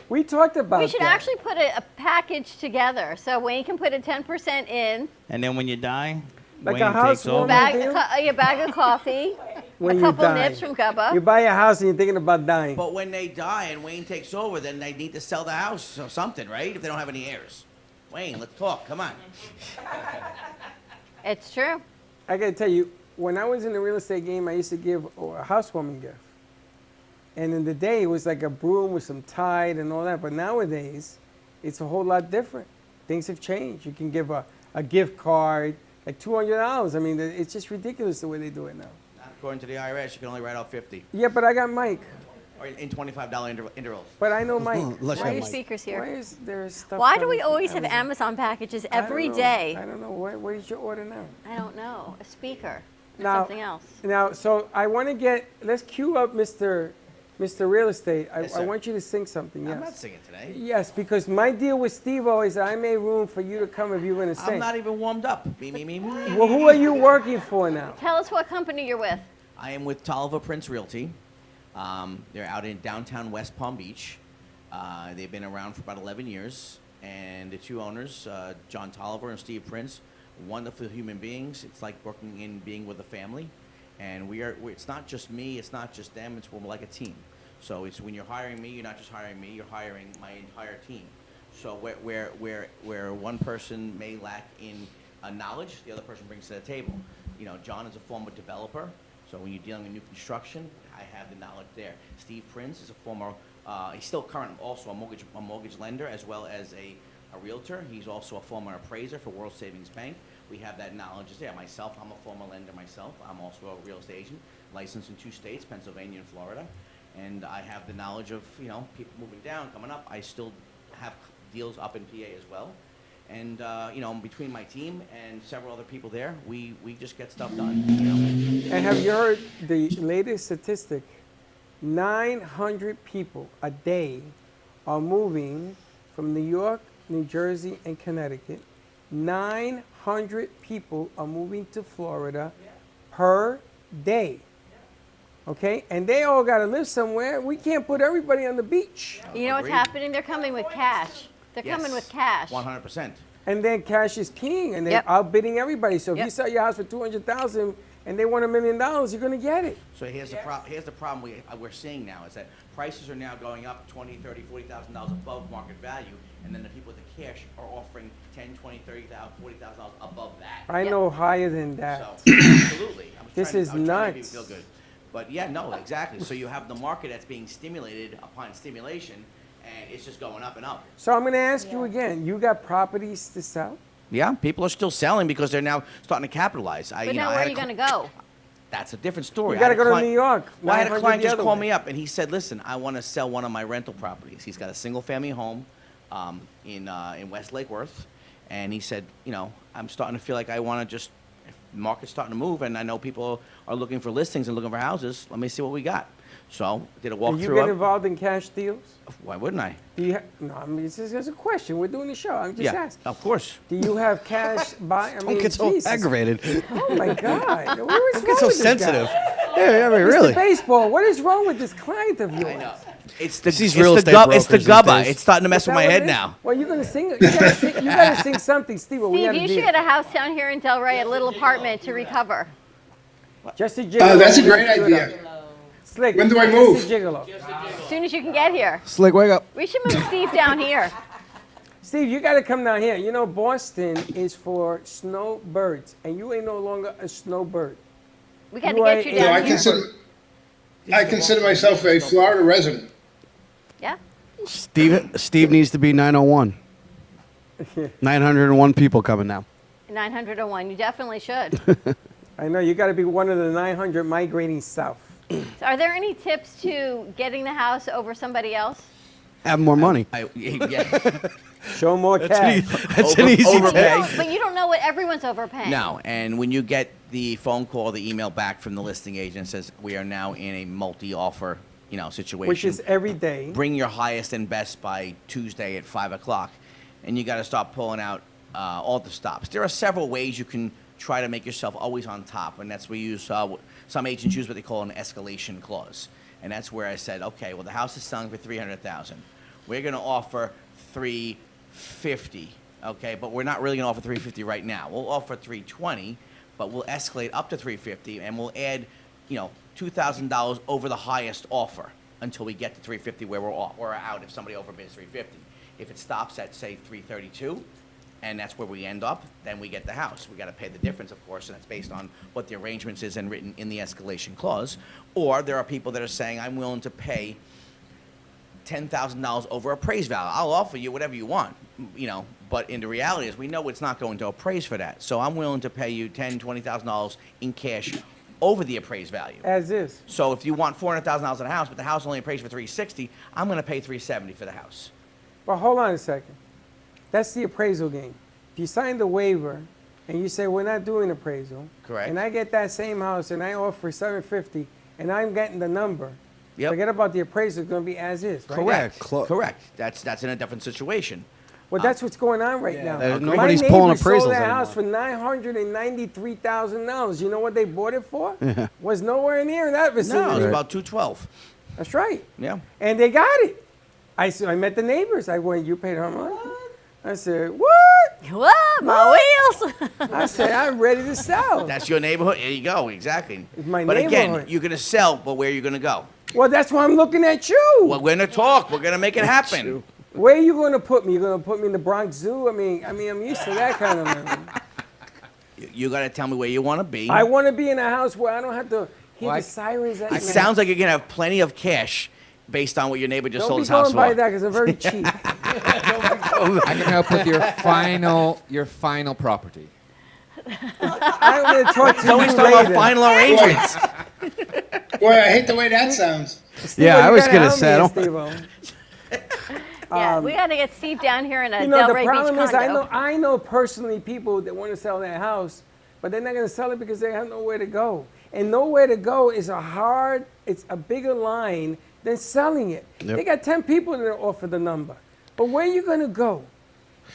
We talked about We should that. actually put a package together. So Wayne can put a 10% in, And then when you die, Like Wayne a takes housewarming over. a bag of coffee, When a you couple die. nips from Gubba. You buy a house and you're thinking about dying. But when they die and Wayne takes over, then they need to sell the house or something, right? If they don't have any heirs. Wayne, let's talk. Come on. It's true. I got to tell you, when I was in the real estate game, I used to give a housewarming gift. And in the day, it was like a broom with some Tide and all that. But nowadays, it's a whole lot different. Things have changed. You can give a gift card, like $200. I mean, it's just ridiculous the way they do it now. According to the IRS, you can only write off 50. Yeah, but I got Mike. Or in $25 intervals. But I know Mike. Why are your speakers here? Why is there stuff? Why do coming we from always have Amazon packages I don't every know. day? I don't know. What is your order now? I don't know. A speaker. Or Now, something else. Now, so I want to let's cue up Mr. Real Estate. Yes, I sir. want you to sing something. Yes. I'm not singing today. Yes, because my deal with Stevo is I made room for you to come if you're going to sing. I'm not even warmed up. Me. Well, who are you working for now? Tell us what company you're with. I am with Tolliver Prince Realty. They're out in downtown West Palm Beach. They've been around for about 11 years. And the two owners, John Tolliver and Steve Prince, wonderful human beings. It's like being with a family. And it's not just me, it's not just them, we're like a team. So it's when you're hiring me, you're not just hiring me, you're hiring my entire team. So where one person may lack in knowledge, the other person brings to the table. You know, John is a former developer, so when you're dealing with new construction, I have the knowledge there. Steve Prince is a former, he's still current, also a mortgage lender as well as a realtor. He's also a former appraiser for World Savings Bank. We have that knowledge there. Myself, I'm a former lender myself. I'm also a real estate agent, licensed in 2 states, Pennsylvania and Florida. And I have the knowledge of, people moving down, coming up. I still have deals up in PA as well. And, between my team and several other people there, we just get stuff done. And have you heard the latest statistic? 900 people a day are moving from New York, New Jersey, and Connecticut. 900 people are moving to Florida per day. Okay? And they all got to live somewhere. We can't put everybody on the beach. You know what's happening? They're coming with cash. They're coming with cash. 100%. And then cash is king, and they're outbidding everybody. So if you sell your house for $200,000 and they want $1 million, you're going to get it. So here's the problem we're seeing now is that prices are now going up $20,000, $30,000, $40,000 above market value, and then the people with the cash are offering $10,000, $20,000, $30,000, $40,000 above that. I know higher than that. So, absolutely. This is I was trying to make nuts. you feel good. But yeah, no, exactly. So you have the market that's being stimulated upon stimulation, and it's just going up and up. So I'm going to ask you again. You got properties to sell? Yeah, people are still selling because they're now starting to capitalize. But now where are you going to go? That's a different story. You got to go to New York. Well, I had a 900 client the just other call way. me up, and he said, listen, I want to sell one of my rental properties. He's got a single-family home in West Lake Worth, and he said, I'm starting to feel like I want to just, the market's starting to move, and I know people are looking for listings and looking for houses. Let me see what we got. So did a walkthrough. Do you get involved in cash deals? Why wouldn't I? Do you no, I mean, this is a question. We're doing the show. I'm just asking. Of course. Do you have cash buy? Don't get so aggravated. Oh my God! What is Don't wrong get so with this sensitive. guy? Yeah, I mean, Mr. really. Baseball. What is wrong with this client of yours? I know. It's These real estate it's the brokers these gubba. days. It's starting to mess Is with that my what head it is? now. Well, you're gonna sing. You gotta sing something, Steve. We Steve, had a you deal. should get a house down here in Delray, a little apartment to recover. Just a gigolo. That's a great idea. Slick. When do I just move? a gigolo. As soon as you can get here. Slick, wake up. We should move Steve down here. Steve, you got to come down here. You know, Boston is for snowbirds, and you ain't no longer a snowbird. We got to You get are you a- down I here. consider myself a Florida resident. Yeah. Steve needs to be 901. 901 people coming now. 901. You definitely should. I know you got to be one of the 900 migrating south. So are there any tips to getting the house over somebody else? Have more money. Show more cash. That's an easy overpay. tip. But you don't know what everyone's overpaying. No, and when you get the phone call, the email back from the listing agent says we are now in a multi-offer, situation. Which is every day. Bring your highest and best by Tuesday at 5 o'clock, and you got to start pulling out all the stops. There are several ways you can try to make yourself always on top, and that's we use. Some agents use what they call an escalation clause, and that's where I said, okay, well the house is selling for $300,000. We're going to offer $350,000, okay, but we're not really going to offer $350,000 right now. We'll offer $320,000, but we'll escalate up to $350,000, and we'll add, $2,000 over the highest offer until we get to $350,000 where we're out if somebody overbids $350,000. If it stops at say $332,000, and that's where we end up, then we get the house. We got to pay the difference, of course, and that's based on what the arrangements is and written in the escalation clause. Or there are people that are saying, I'm willing to pay $10,000 over appraised value. I'll offer you whatever you want, but in the reality is we know it's not going to appraise for that. So I'm willing to pay you $10,000, $20,000 in cash over the appraised value. As is. So if you want $400,000 in a house, but the house only appraised for $360,000, I'm going to pay $370,000 for the house. But hold on a second. That's the appraisal game. If you sign the waiver and you say we're not doing appraisal, correct, and I get that same house and I offer $750,000 and I'm getting the number, yep, forget about the appraisal. It's going to be as is, right? Correct. That's in a different situation. Well, that's what's going on right now. Nobody's My pulling neighbor appraisals sold their anymore. house for $993,000. You know what they bought it for? Yeah. Was nowhere near that vicinity. No, it was about $212,000. That's right. Yeah. And they got it. I met the neighbors. I went, you paid how much? I said, what? What? My wheels. I said, I'm ready to sell. That's your neighborhood. There you go. Exactly. It's my But again, neighborhood. you're going to sell, but where are you going to go? Well, that's why I'm looking at you. Well, we're going to talk. We're going to make it happen. Where are you going to put me? You're going to put me in the Bronx Zoo? I mean, I'm used to that kind of living. You got to tell me where you want to be. I want to be in a house where I don't have to hear the sirens at It night. sounds like you're going to have plenty of cash based on what your neighbor just Don't sold be his house going by for. that because I'm very cheap. I can help with your final property. I'm going to talk to Don't you talk about later. final arrangements. Boy, I hate the way that sounds. Steve-o, I you was gotta gonna help say, I me, don't- Steve-o. Yeah, we got to get Steve down here in a You know, the Delray problem Beach is condo. I know personally people that want to sell their house, but they're not going to sell it because they have nowhere to go. And nowhere to go is it's a bigger line than selling it. Yep. They got 10 people that offer the number. But where are you going to go?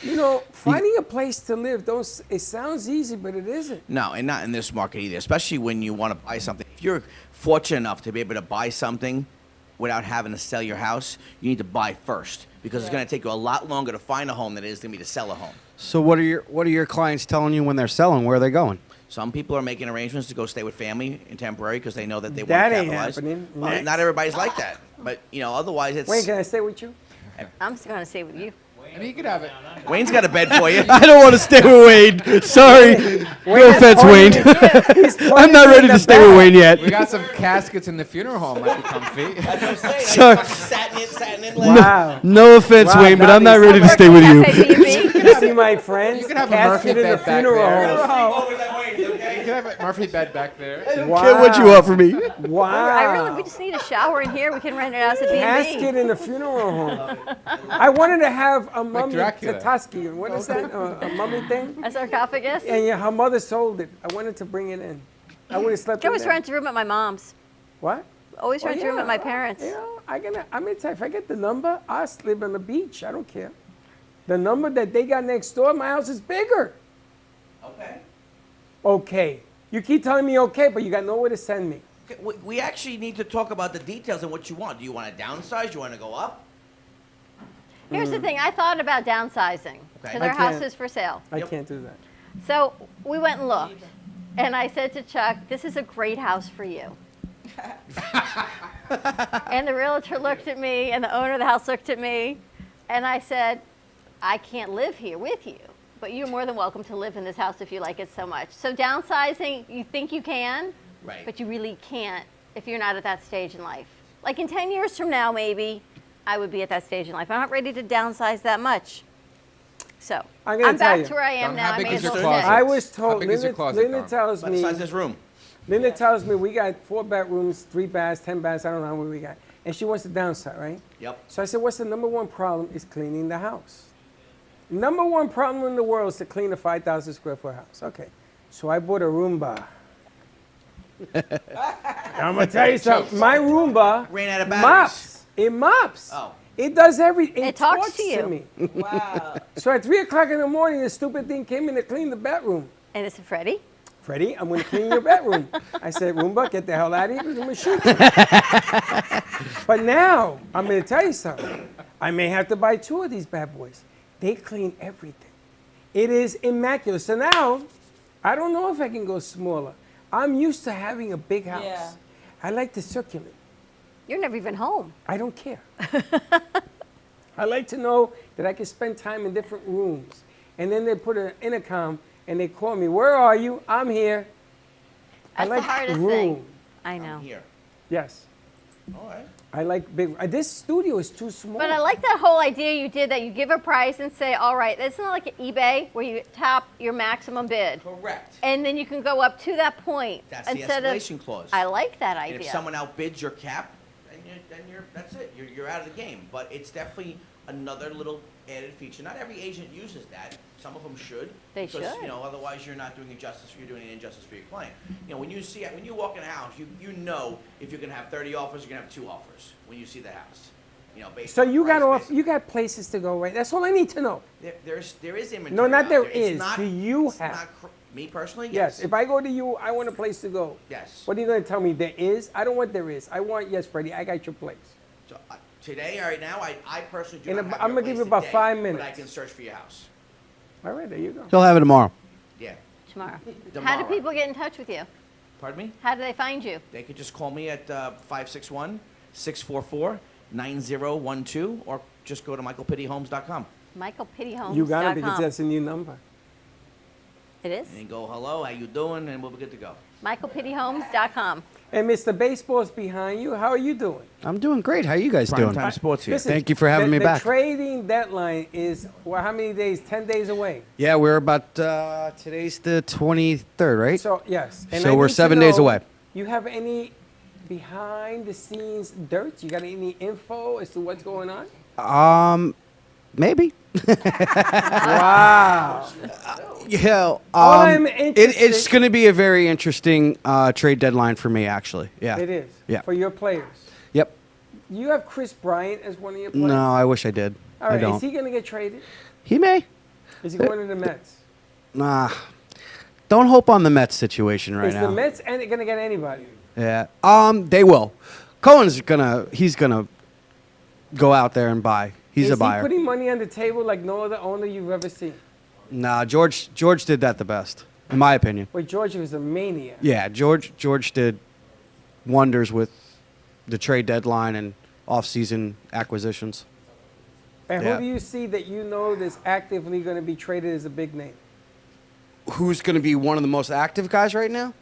You know, finding a place to live, it sounds easy, but it isn't. No, and not in this market either, especially when you want to buy something. If you're fortunate enough to be able to buy something without having to sell your house, you need to buy first because it's going to take you a lot longer to find a home than it is to me to sell a home. So what are your clients telling you when they're selling? Where are they going? Some people are making arrangements to go stay with family in temporary because they know that they want That to ain't capitalize. happening. Well, Next. not everybody's like that, but otherwise it's. Wayne, can I stay with you? I'm just going to stay with you. I mean, you could have it. Wayne's got a bed for you. I don't want to stay with Wayne. Sorry. No offense, Wayne. I'm not ready to stay with Wayne yet. We got some caskets in the funeral home. Might be comfy. Sorry. Satin in Wow. No offense, Wow, Wayne, but I'm not ready to stay with you. You see my friends? You can have a Casket Murphy in the bed back funeral there. home. You can have a Murphy bed back there. Wow. Care what you offer me. Wow. We just need a shower in here. We can rent it out as a B&B. Casket in the funeral home. I wanted to have a mummy Dracula. Tataski. What is that? A mummy thing? A sarcophagus? And yeah, her mother sold it. I wanted to bring it in. I would have slept I in always there. rent a room at my mom's. What? Always rent a room at my parents'. You know, I'm gonna tell you, if I get the number, I'll sleep on the beach. I don't care. The number that they got next door, my house is bigger. Okay. Okay. You keep telling me okay, but you got nowhere to send me. Okay, we actually need to talk about the details and what you want. Do you want to downsize? Do you want to go up? Here's the thing. I thought about downsizing Okay. to their I can't. house is for sale. I can't do that. So we went and looked. And I said to Chuck, this is a great house for you. And the realtor looked at me, and the owner of the house looked at me, and I said, I can't live here with you, but you're more than welcome to live in this house if you like it so much. So downsizing, you think you can, Right. but you really can't if you're not at that stage in life. Like in 10 years from now, maybe, I would be at that stage in life. I'm not ready to downsize that much. So I'm gonna tell back you. to where I am Don, now. how I big may is as your well closet? stay. I was How told, big is your closet, Linda Don? tells What me, size this room? Linda tells me we got 4 bedrooms, 3 baths, 10 baths, I don't know how many we got. And she wants to downsize, right? Yep. So I said, what's the number one problem is cleaning the house. Number one problem in the world is to clean a 5,000 square foot house. Okay. So I bought a Roomba. I'm going to tell you something. My Roomba Ran out of batteries. mops. It mops. Oh. It does everything. It talks to you. me. Wow. So at 3 o'clock in the morning, the stupid thing came in to clean the bedroom. And it's Freddie. Freddie, I'm going to clean your bedroom. I said, Roomba, get the hell out of here because I'm going to shoot you. But now, I'm going to tell you something. I may have to buy 2 of these bad boys. They clean everything. It is immaculate. So now, I don't know if I can go smaller. I'm used to having a big house. Yeah. I like to circulate. You're never even home. I don't care. I like to know that I can spend time in different rooms. and then they put an intercom and they call me. Where are you? I'm here. That's I like the hardest room. thing. I know. Here. Yes. All right. I like big. This studio is too small. But I like that whole idea you did that you give a price and say, all right, it's not like eBay where you top your maximum bid. Correct. And then you can go up to that point. That's the instead escalation of, clause. I like that And idea. if someone outbids your cap, then you're that's it. You're out of the game. But it's definitely another little added feature. Not every agent uses that. Some of them should. They because, should. You know, otherwise you're not doing injustice. You're doing an injustice for your client. You know, when you walk in a house, you know if you're gonna have 30 offers, you're gonna have 2 offers when you see the house. You know, based So on you price, got you got places to go, right? That's all I need to know. there is inventory. No, not out there It's is. not- Do you it's have? not me personally, Yes. If I go to you, I want a place to go. Yes. What are you going to tell me? There is? I don't want there is. I want, yes, Freddie, I got your place. So today, right now, I personally do In not a- have I'm your gonna give place you about today, 5 But I minutes. can search for your house. All right, there you go. He'll have it tomorrow. Yeah. Tomorrow. How do Tomorrow. people get in touch with you? Pardon me? How do they find you? They could just call me at 561-644-9012 or just go to michaelpittyhomes.com. MichaelPittyHomes.com. You got it because that's a new number. It is? And go, hello, how you doing? And we'll be good to go. MichaelPittyHomes.com. And Mr. Baseball's behind you. How are you doing? I'm doing great. How are you guys doing? Primetime Sports here. Listen, Thank you for having me the back. The trading deadline is, well, how many days? 10 days away. Yeah, we're about today's the 23rd, right? So, yes. And So I we're need to 7 days know, away. You have any behind the scenes dirt? You got any info as to what's going on? Maybe. Wow. Yeah. All I'm interested- It's going to be a very interesting trade deadline for me, actually. Yeah. It is. Yeah. For your players. Yep. You have Chris Bryant as one of your players? No, I wish I did. All right. I don't. Is he going to get traded? He may. Is he going to the Mets? Nah. Don't hope on the Mets situation right Is now. the Mets going to get anybody? Yeah. They will. He's gonna go out there and buy. He's a Is he buyer. putting money on the table like no other owner you've ever seen? Nah, George did that the best, in my opinion. Well, George was a maniac. Yeah, George did wonders with the trade deadline and off-season acquisitions. And Yeah. who do you see that you know that's actively going to be traded as a big name? Who's going to be one of the most active guys right now?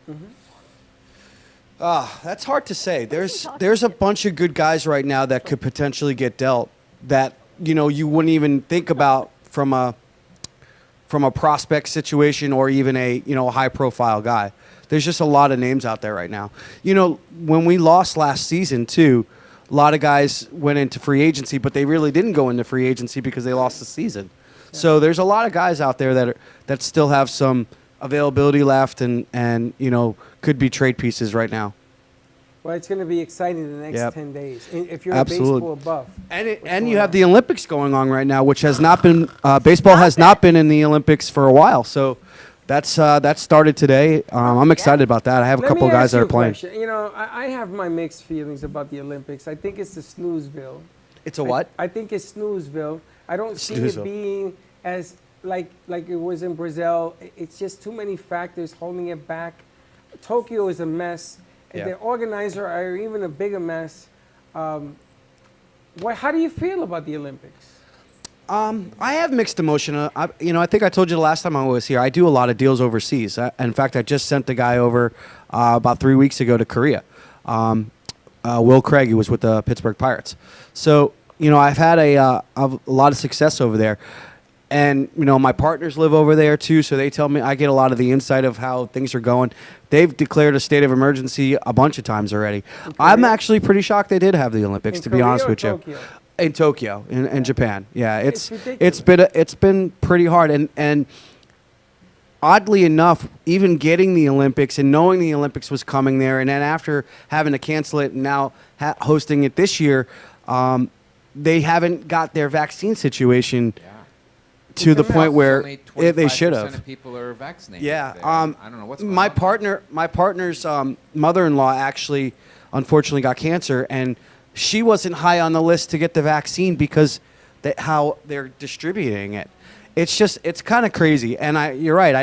That's hard to say. There's a bunch of good guys right now that could potentially get dealt that you wouldn't even think about from a prospect situation or even a high profile guy. There's just a lot of names out there right now. When we lost last season too, a lot of guys went into free agency, but they really didn't go into free agency because they lost the season. Yeah. So there's a lot of guys out there that still have some availability left and could be trade pieces right now. Well, it's going to be exciting in the next Yep. 10 days. If you're Absolutely. a baseball buff. And you have the Olympics going on right now, which has not been baseball has not been in the Olympics for a while. So that started today. I'm excited about that. I have a Let couple me guys ask that you are a playing. question. I have my mixed feelings about the Olympics. I think it's a snoozeville. It's a what? I think it's snoozeville. I don't see Snoozeville. it being as like it was in Brazil. It's just too many factors holding it back. Tokyo is a mess. Yeah. The organizer are even a bigger mess. How do you feel about the Olympics? I have mixed emotion. I think I told you the last time I was here. I do a lot of deals overseas. In fact, I just sent the guy over about 3 weeks ago to Korea. Will Craig, who was with the Pittsburgh Pirates. So I've had a lot of success over there. And, my partners live over there, too, so they tell me I get a lot of the insight of how things are going. They've declared a state of emergency a bunch of times already. I'm actually pretty shocked they did have the Olympics, to be Korea honest or with you. Tokyo? In Tokyo, in Japan. Yeah, It's it's been pretty hard. And oddly enough, even getting the Olympics and knowing the Olympics was coming there, and then after having to cancel it and now hosting it this year, they haven't got their vaccine situation to the point where they should have. Of people are vaccinated. Yeah, there. I don't know what's going my on. My partner's mother-in-law actually, unfortunately, got cancer, and she wasn't high on the list to get the vaccine because how they're distributing it. It's kind of crazy. And you're right.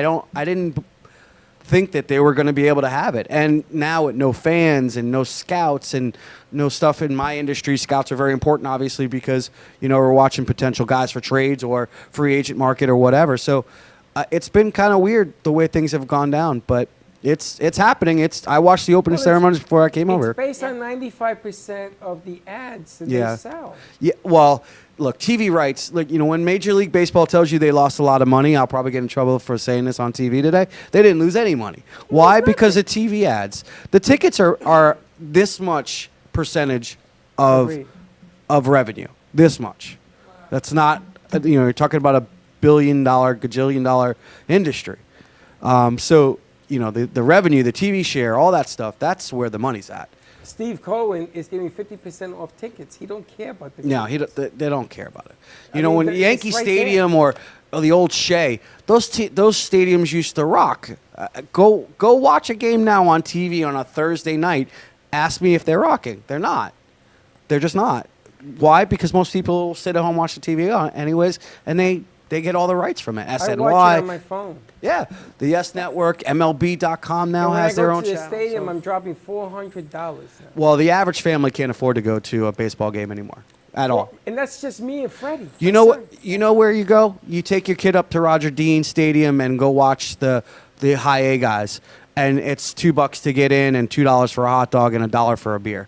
think that they were going to be able to have it. And now with no fans and no scouts and no stuff in my industry, scouts are very important, obviously, because, we're watching potential guys for trades or free agent market or whatever. So it's been kind of weird the way things have gone down, but it's happening. I watched the opening ceremonies before I came over. It's based on 95% of the ads that Yeah. they sell. Yeah, well, look, TV rights, when Major League Baseball tells you they lost a lot of money, I'll probably get in trouble for saying this on TV today. They didn't lose any money. Why? Because of TV ads. The tickets are this much percentage of revenue. This much. That's not, you're talking about $1 billion, gajillion dollar industry. So, the revenue, the TV share, all that stuff, that's where the money's at. Steve Cohen is giving 50% off tickets. He don't care about the No, tickets. they don't care about it. I mean, When it's Yankee right Stadium or the old Shea, those stadiums used to rock. Go watch a game now on TV on a Thursday night. Ask me if they're rocking. They're not. They're just not. Why? Because most people sit at home, watch the TV on anyways, and they get all the rights from it. SNY. I watch it on my phone. Yeah, the Yes Network, MLB.com now And when has their own I go to the channel. stadium, I'm dropping $400 now. Well, the average family can't afford to go to a baseball game anymore at all. And that's just me and Freddie. You know what? You know where you go? You take your kid up to Roger Dean Stadium and go watch the high A guys, and it's $2 to get in and $2 for a hot dog and $1 for a beer.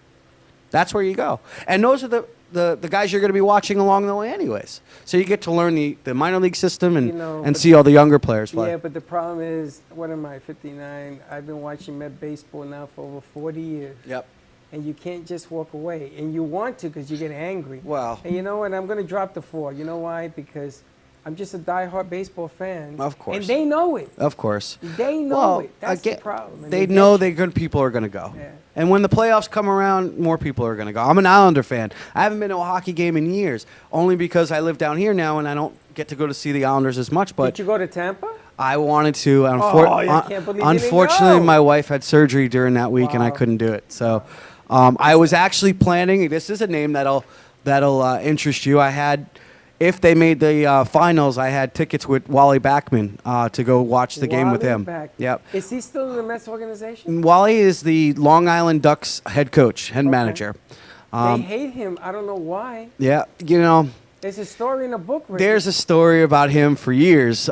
That's where you go. And those are the guys you're going to be watching along the way anyways. So you get to learn the minor league system and see all the younger players play. Yeah, but the problem is, what am I, 59? I've been watching Met baseball now for over 40 years. Yep. And you can't just walk away. And you want to because you get angry. Well. And you know what? I'm going to drop the 4. You know why? Because I'm just a diehard baseball fan. Of course. And they know it. Of course. They know it. That's the problem. And They know that good people are going to go. Yeah. And when the playoffs come around, more people are going to go. I'm an Islander fan. I haven't been to a hockey game in years, only because I live down here now and I don't get to go to see the Islanders as much. But Did you go to Tampa? I wanted to. I can't believe you didn't Unfortunately, go. my wife had surgery during that week and I couldn't do it. So I was actually planning. This is a name that'll interest you. I had. If they made the finals, I had tickets with Wally Backman to go watch the game with him. Backman. Yep. Is he still in the Mets organization? Wally is the Long Island Ducks head coach, head manager. They hate him. I don't know why. Yeah, There's a story in a book. Ricky. there's a story about him for years.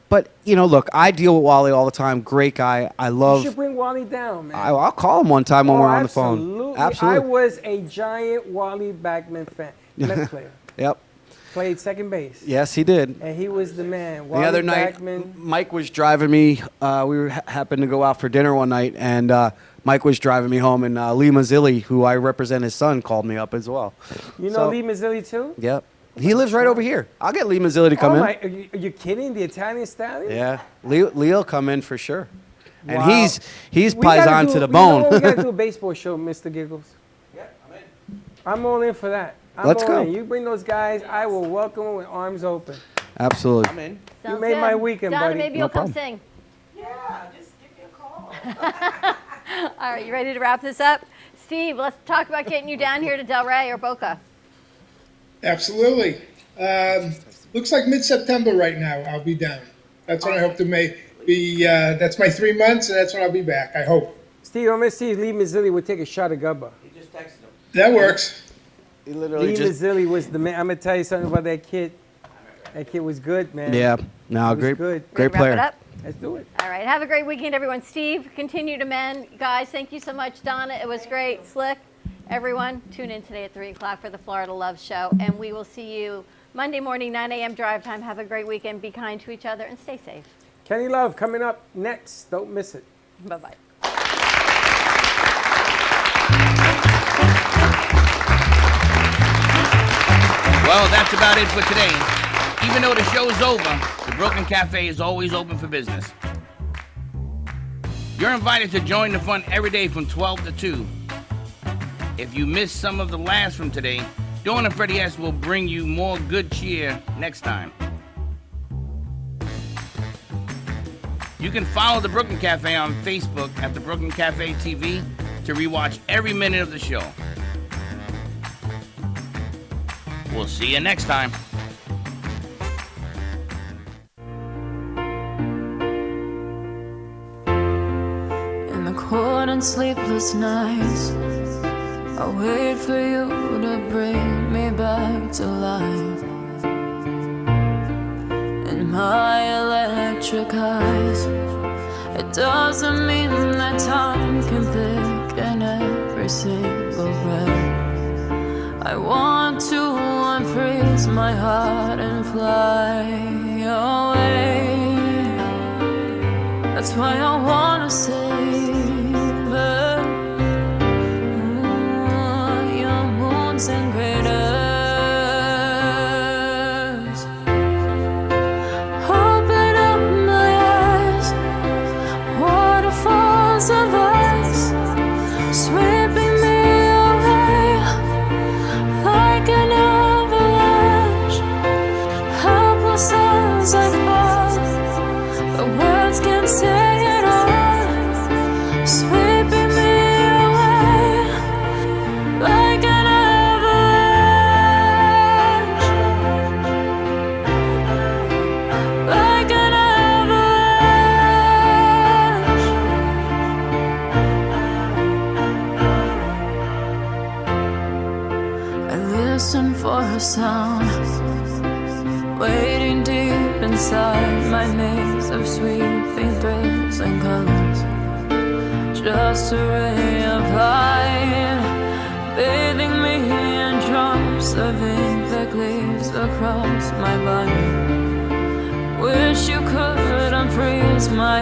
But, look, I deal with Wally all the time. Great guy. I You love. should bring Wally down, man. I'll call him one time when we're on the phone. Absolutely. I was a giant Wally Backman fan. Mets player. Yep. Played second base. Yes, he did. And he was the man. The other night, Backman. Mike was driving me. We happened to go out for dinner one night, and Mike was driving me home, and Lee Mazzilli, who I represent his son, called me up as well. You know Lee Mazzilli, too? Yep. He lives right over here. I'll get Lee Mazzilli to come in. Are you kidding? The Italian stallion? Yeah. Lee'll come in for sure. And Wow. he's We gotta paisan do- to the you know bone. what? We got to do a baseball show, Mr. Giggles. Yeah, I'm in. I'm all in for that. Let's all go. in. You bring those guys, I will welcome them with arms open. Absolutely. I'm in. You Sounds made my good. weekend, Donna, buddy. maybe No you'll come problem. sing. Yeah, just give me a call. All right, you ready to wrap this up? Steve, let's talk about getting you down here to Delray or Boca. Absolutely. Looks like mid-September right now. I'll be down. That's when I hope to be. That's my 3 months, and that's when I'll be back. I hope. Steve, I'm going to see if Lee Mazzilli would take a shot of Gubba. He just texted him. That works. He literally Lee just. Mazzilli was the man. I'm going to tell you something about that kid. That kid was good, man. Yeah. No, He was great, good. great Wrap it player. up? Let's do it. All right, have a great weekend, everyone. Steve, continue to mend. Guys, thank you so much. Donna, it was great. Slick, everyone, tune in today at 3 o'clock for the Florida Love Show, and we will see you Monday morning, 9 a.m. drive time. Have a great weekend. Be kind to each other and stay safe. Kenny Love coming up next. Don't miss it. Bye-bye. Well, that's about it for today. Even though the show's over, the Brooklyn Cafe is always open for business. You're invited to join the fun every day from 12 to 2. If you missed some of the laughs from today, Dawn and Freddie S. will bring you more good cheer next time. You can follow the Brooklyn Cafe on Facebook at the Brooklyn Cafe TV to rewatch every minute of the show. We'll see you next time. and sleepless nights. I wait for you to bring me back to life. In my electric eyes, it doesn't mean that time can thicken every single breath. I want to unfreeze my heart and fly away. That's why I wanna save it. Your moons and craters. Open up my eyes, waterfalls of ice, sweeping me away like an avalanche. Helpless as I fall, the words can't say it all, sweeping me away like an avalanche, like an avalanche. I listen for a sound, waiting deep inside my maze of sweeping thrills and colors. Just a ray of light, bathing me in drops of ink that gleams across my body. Wish you could unfreeze my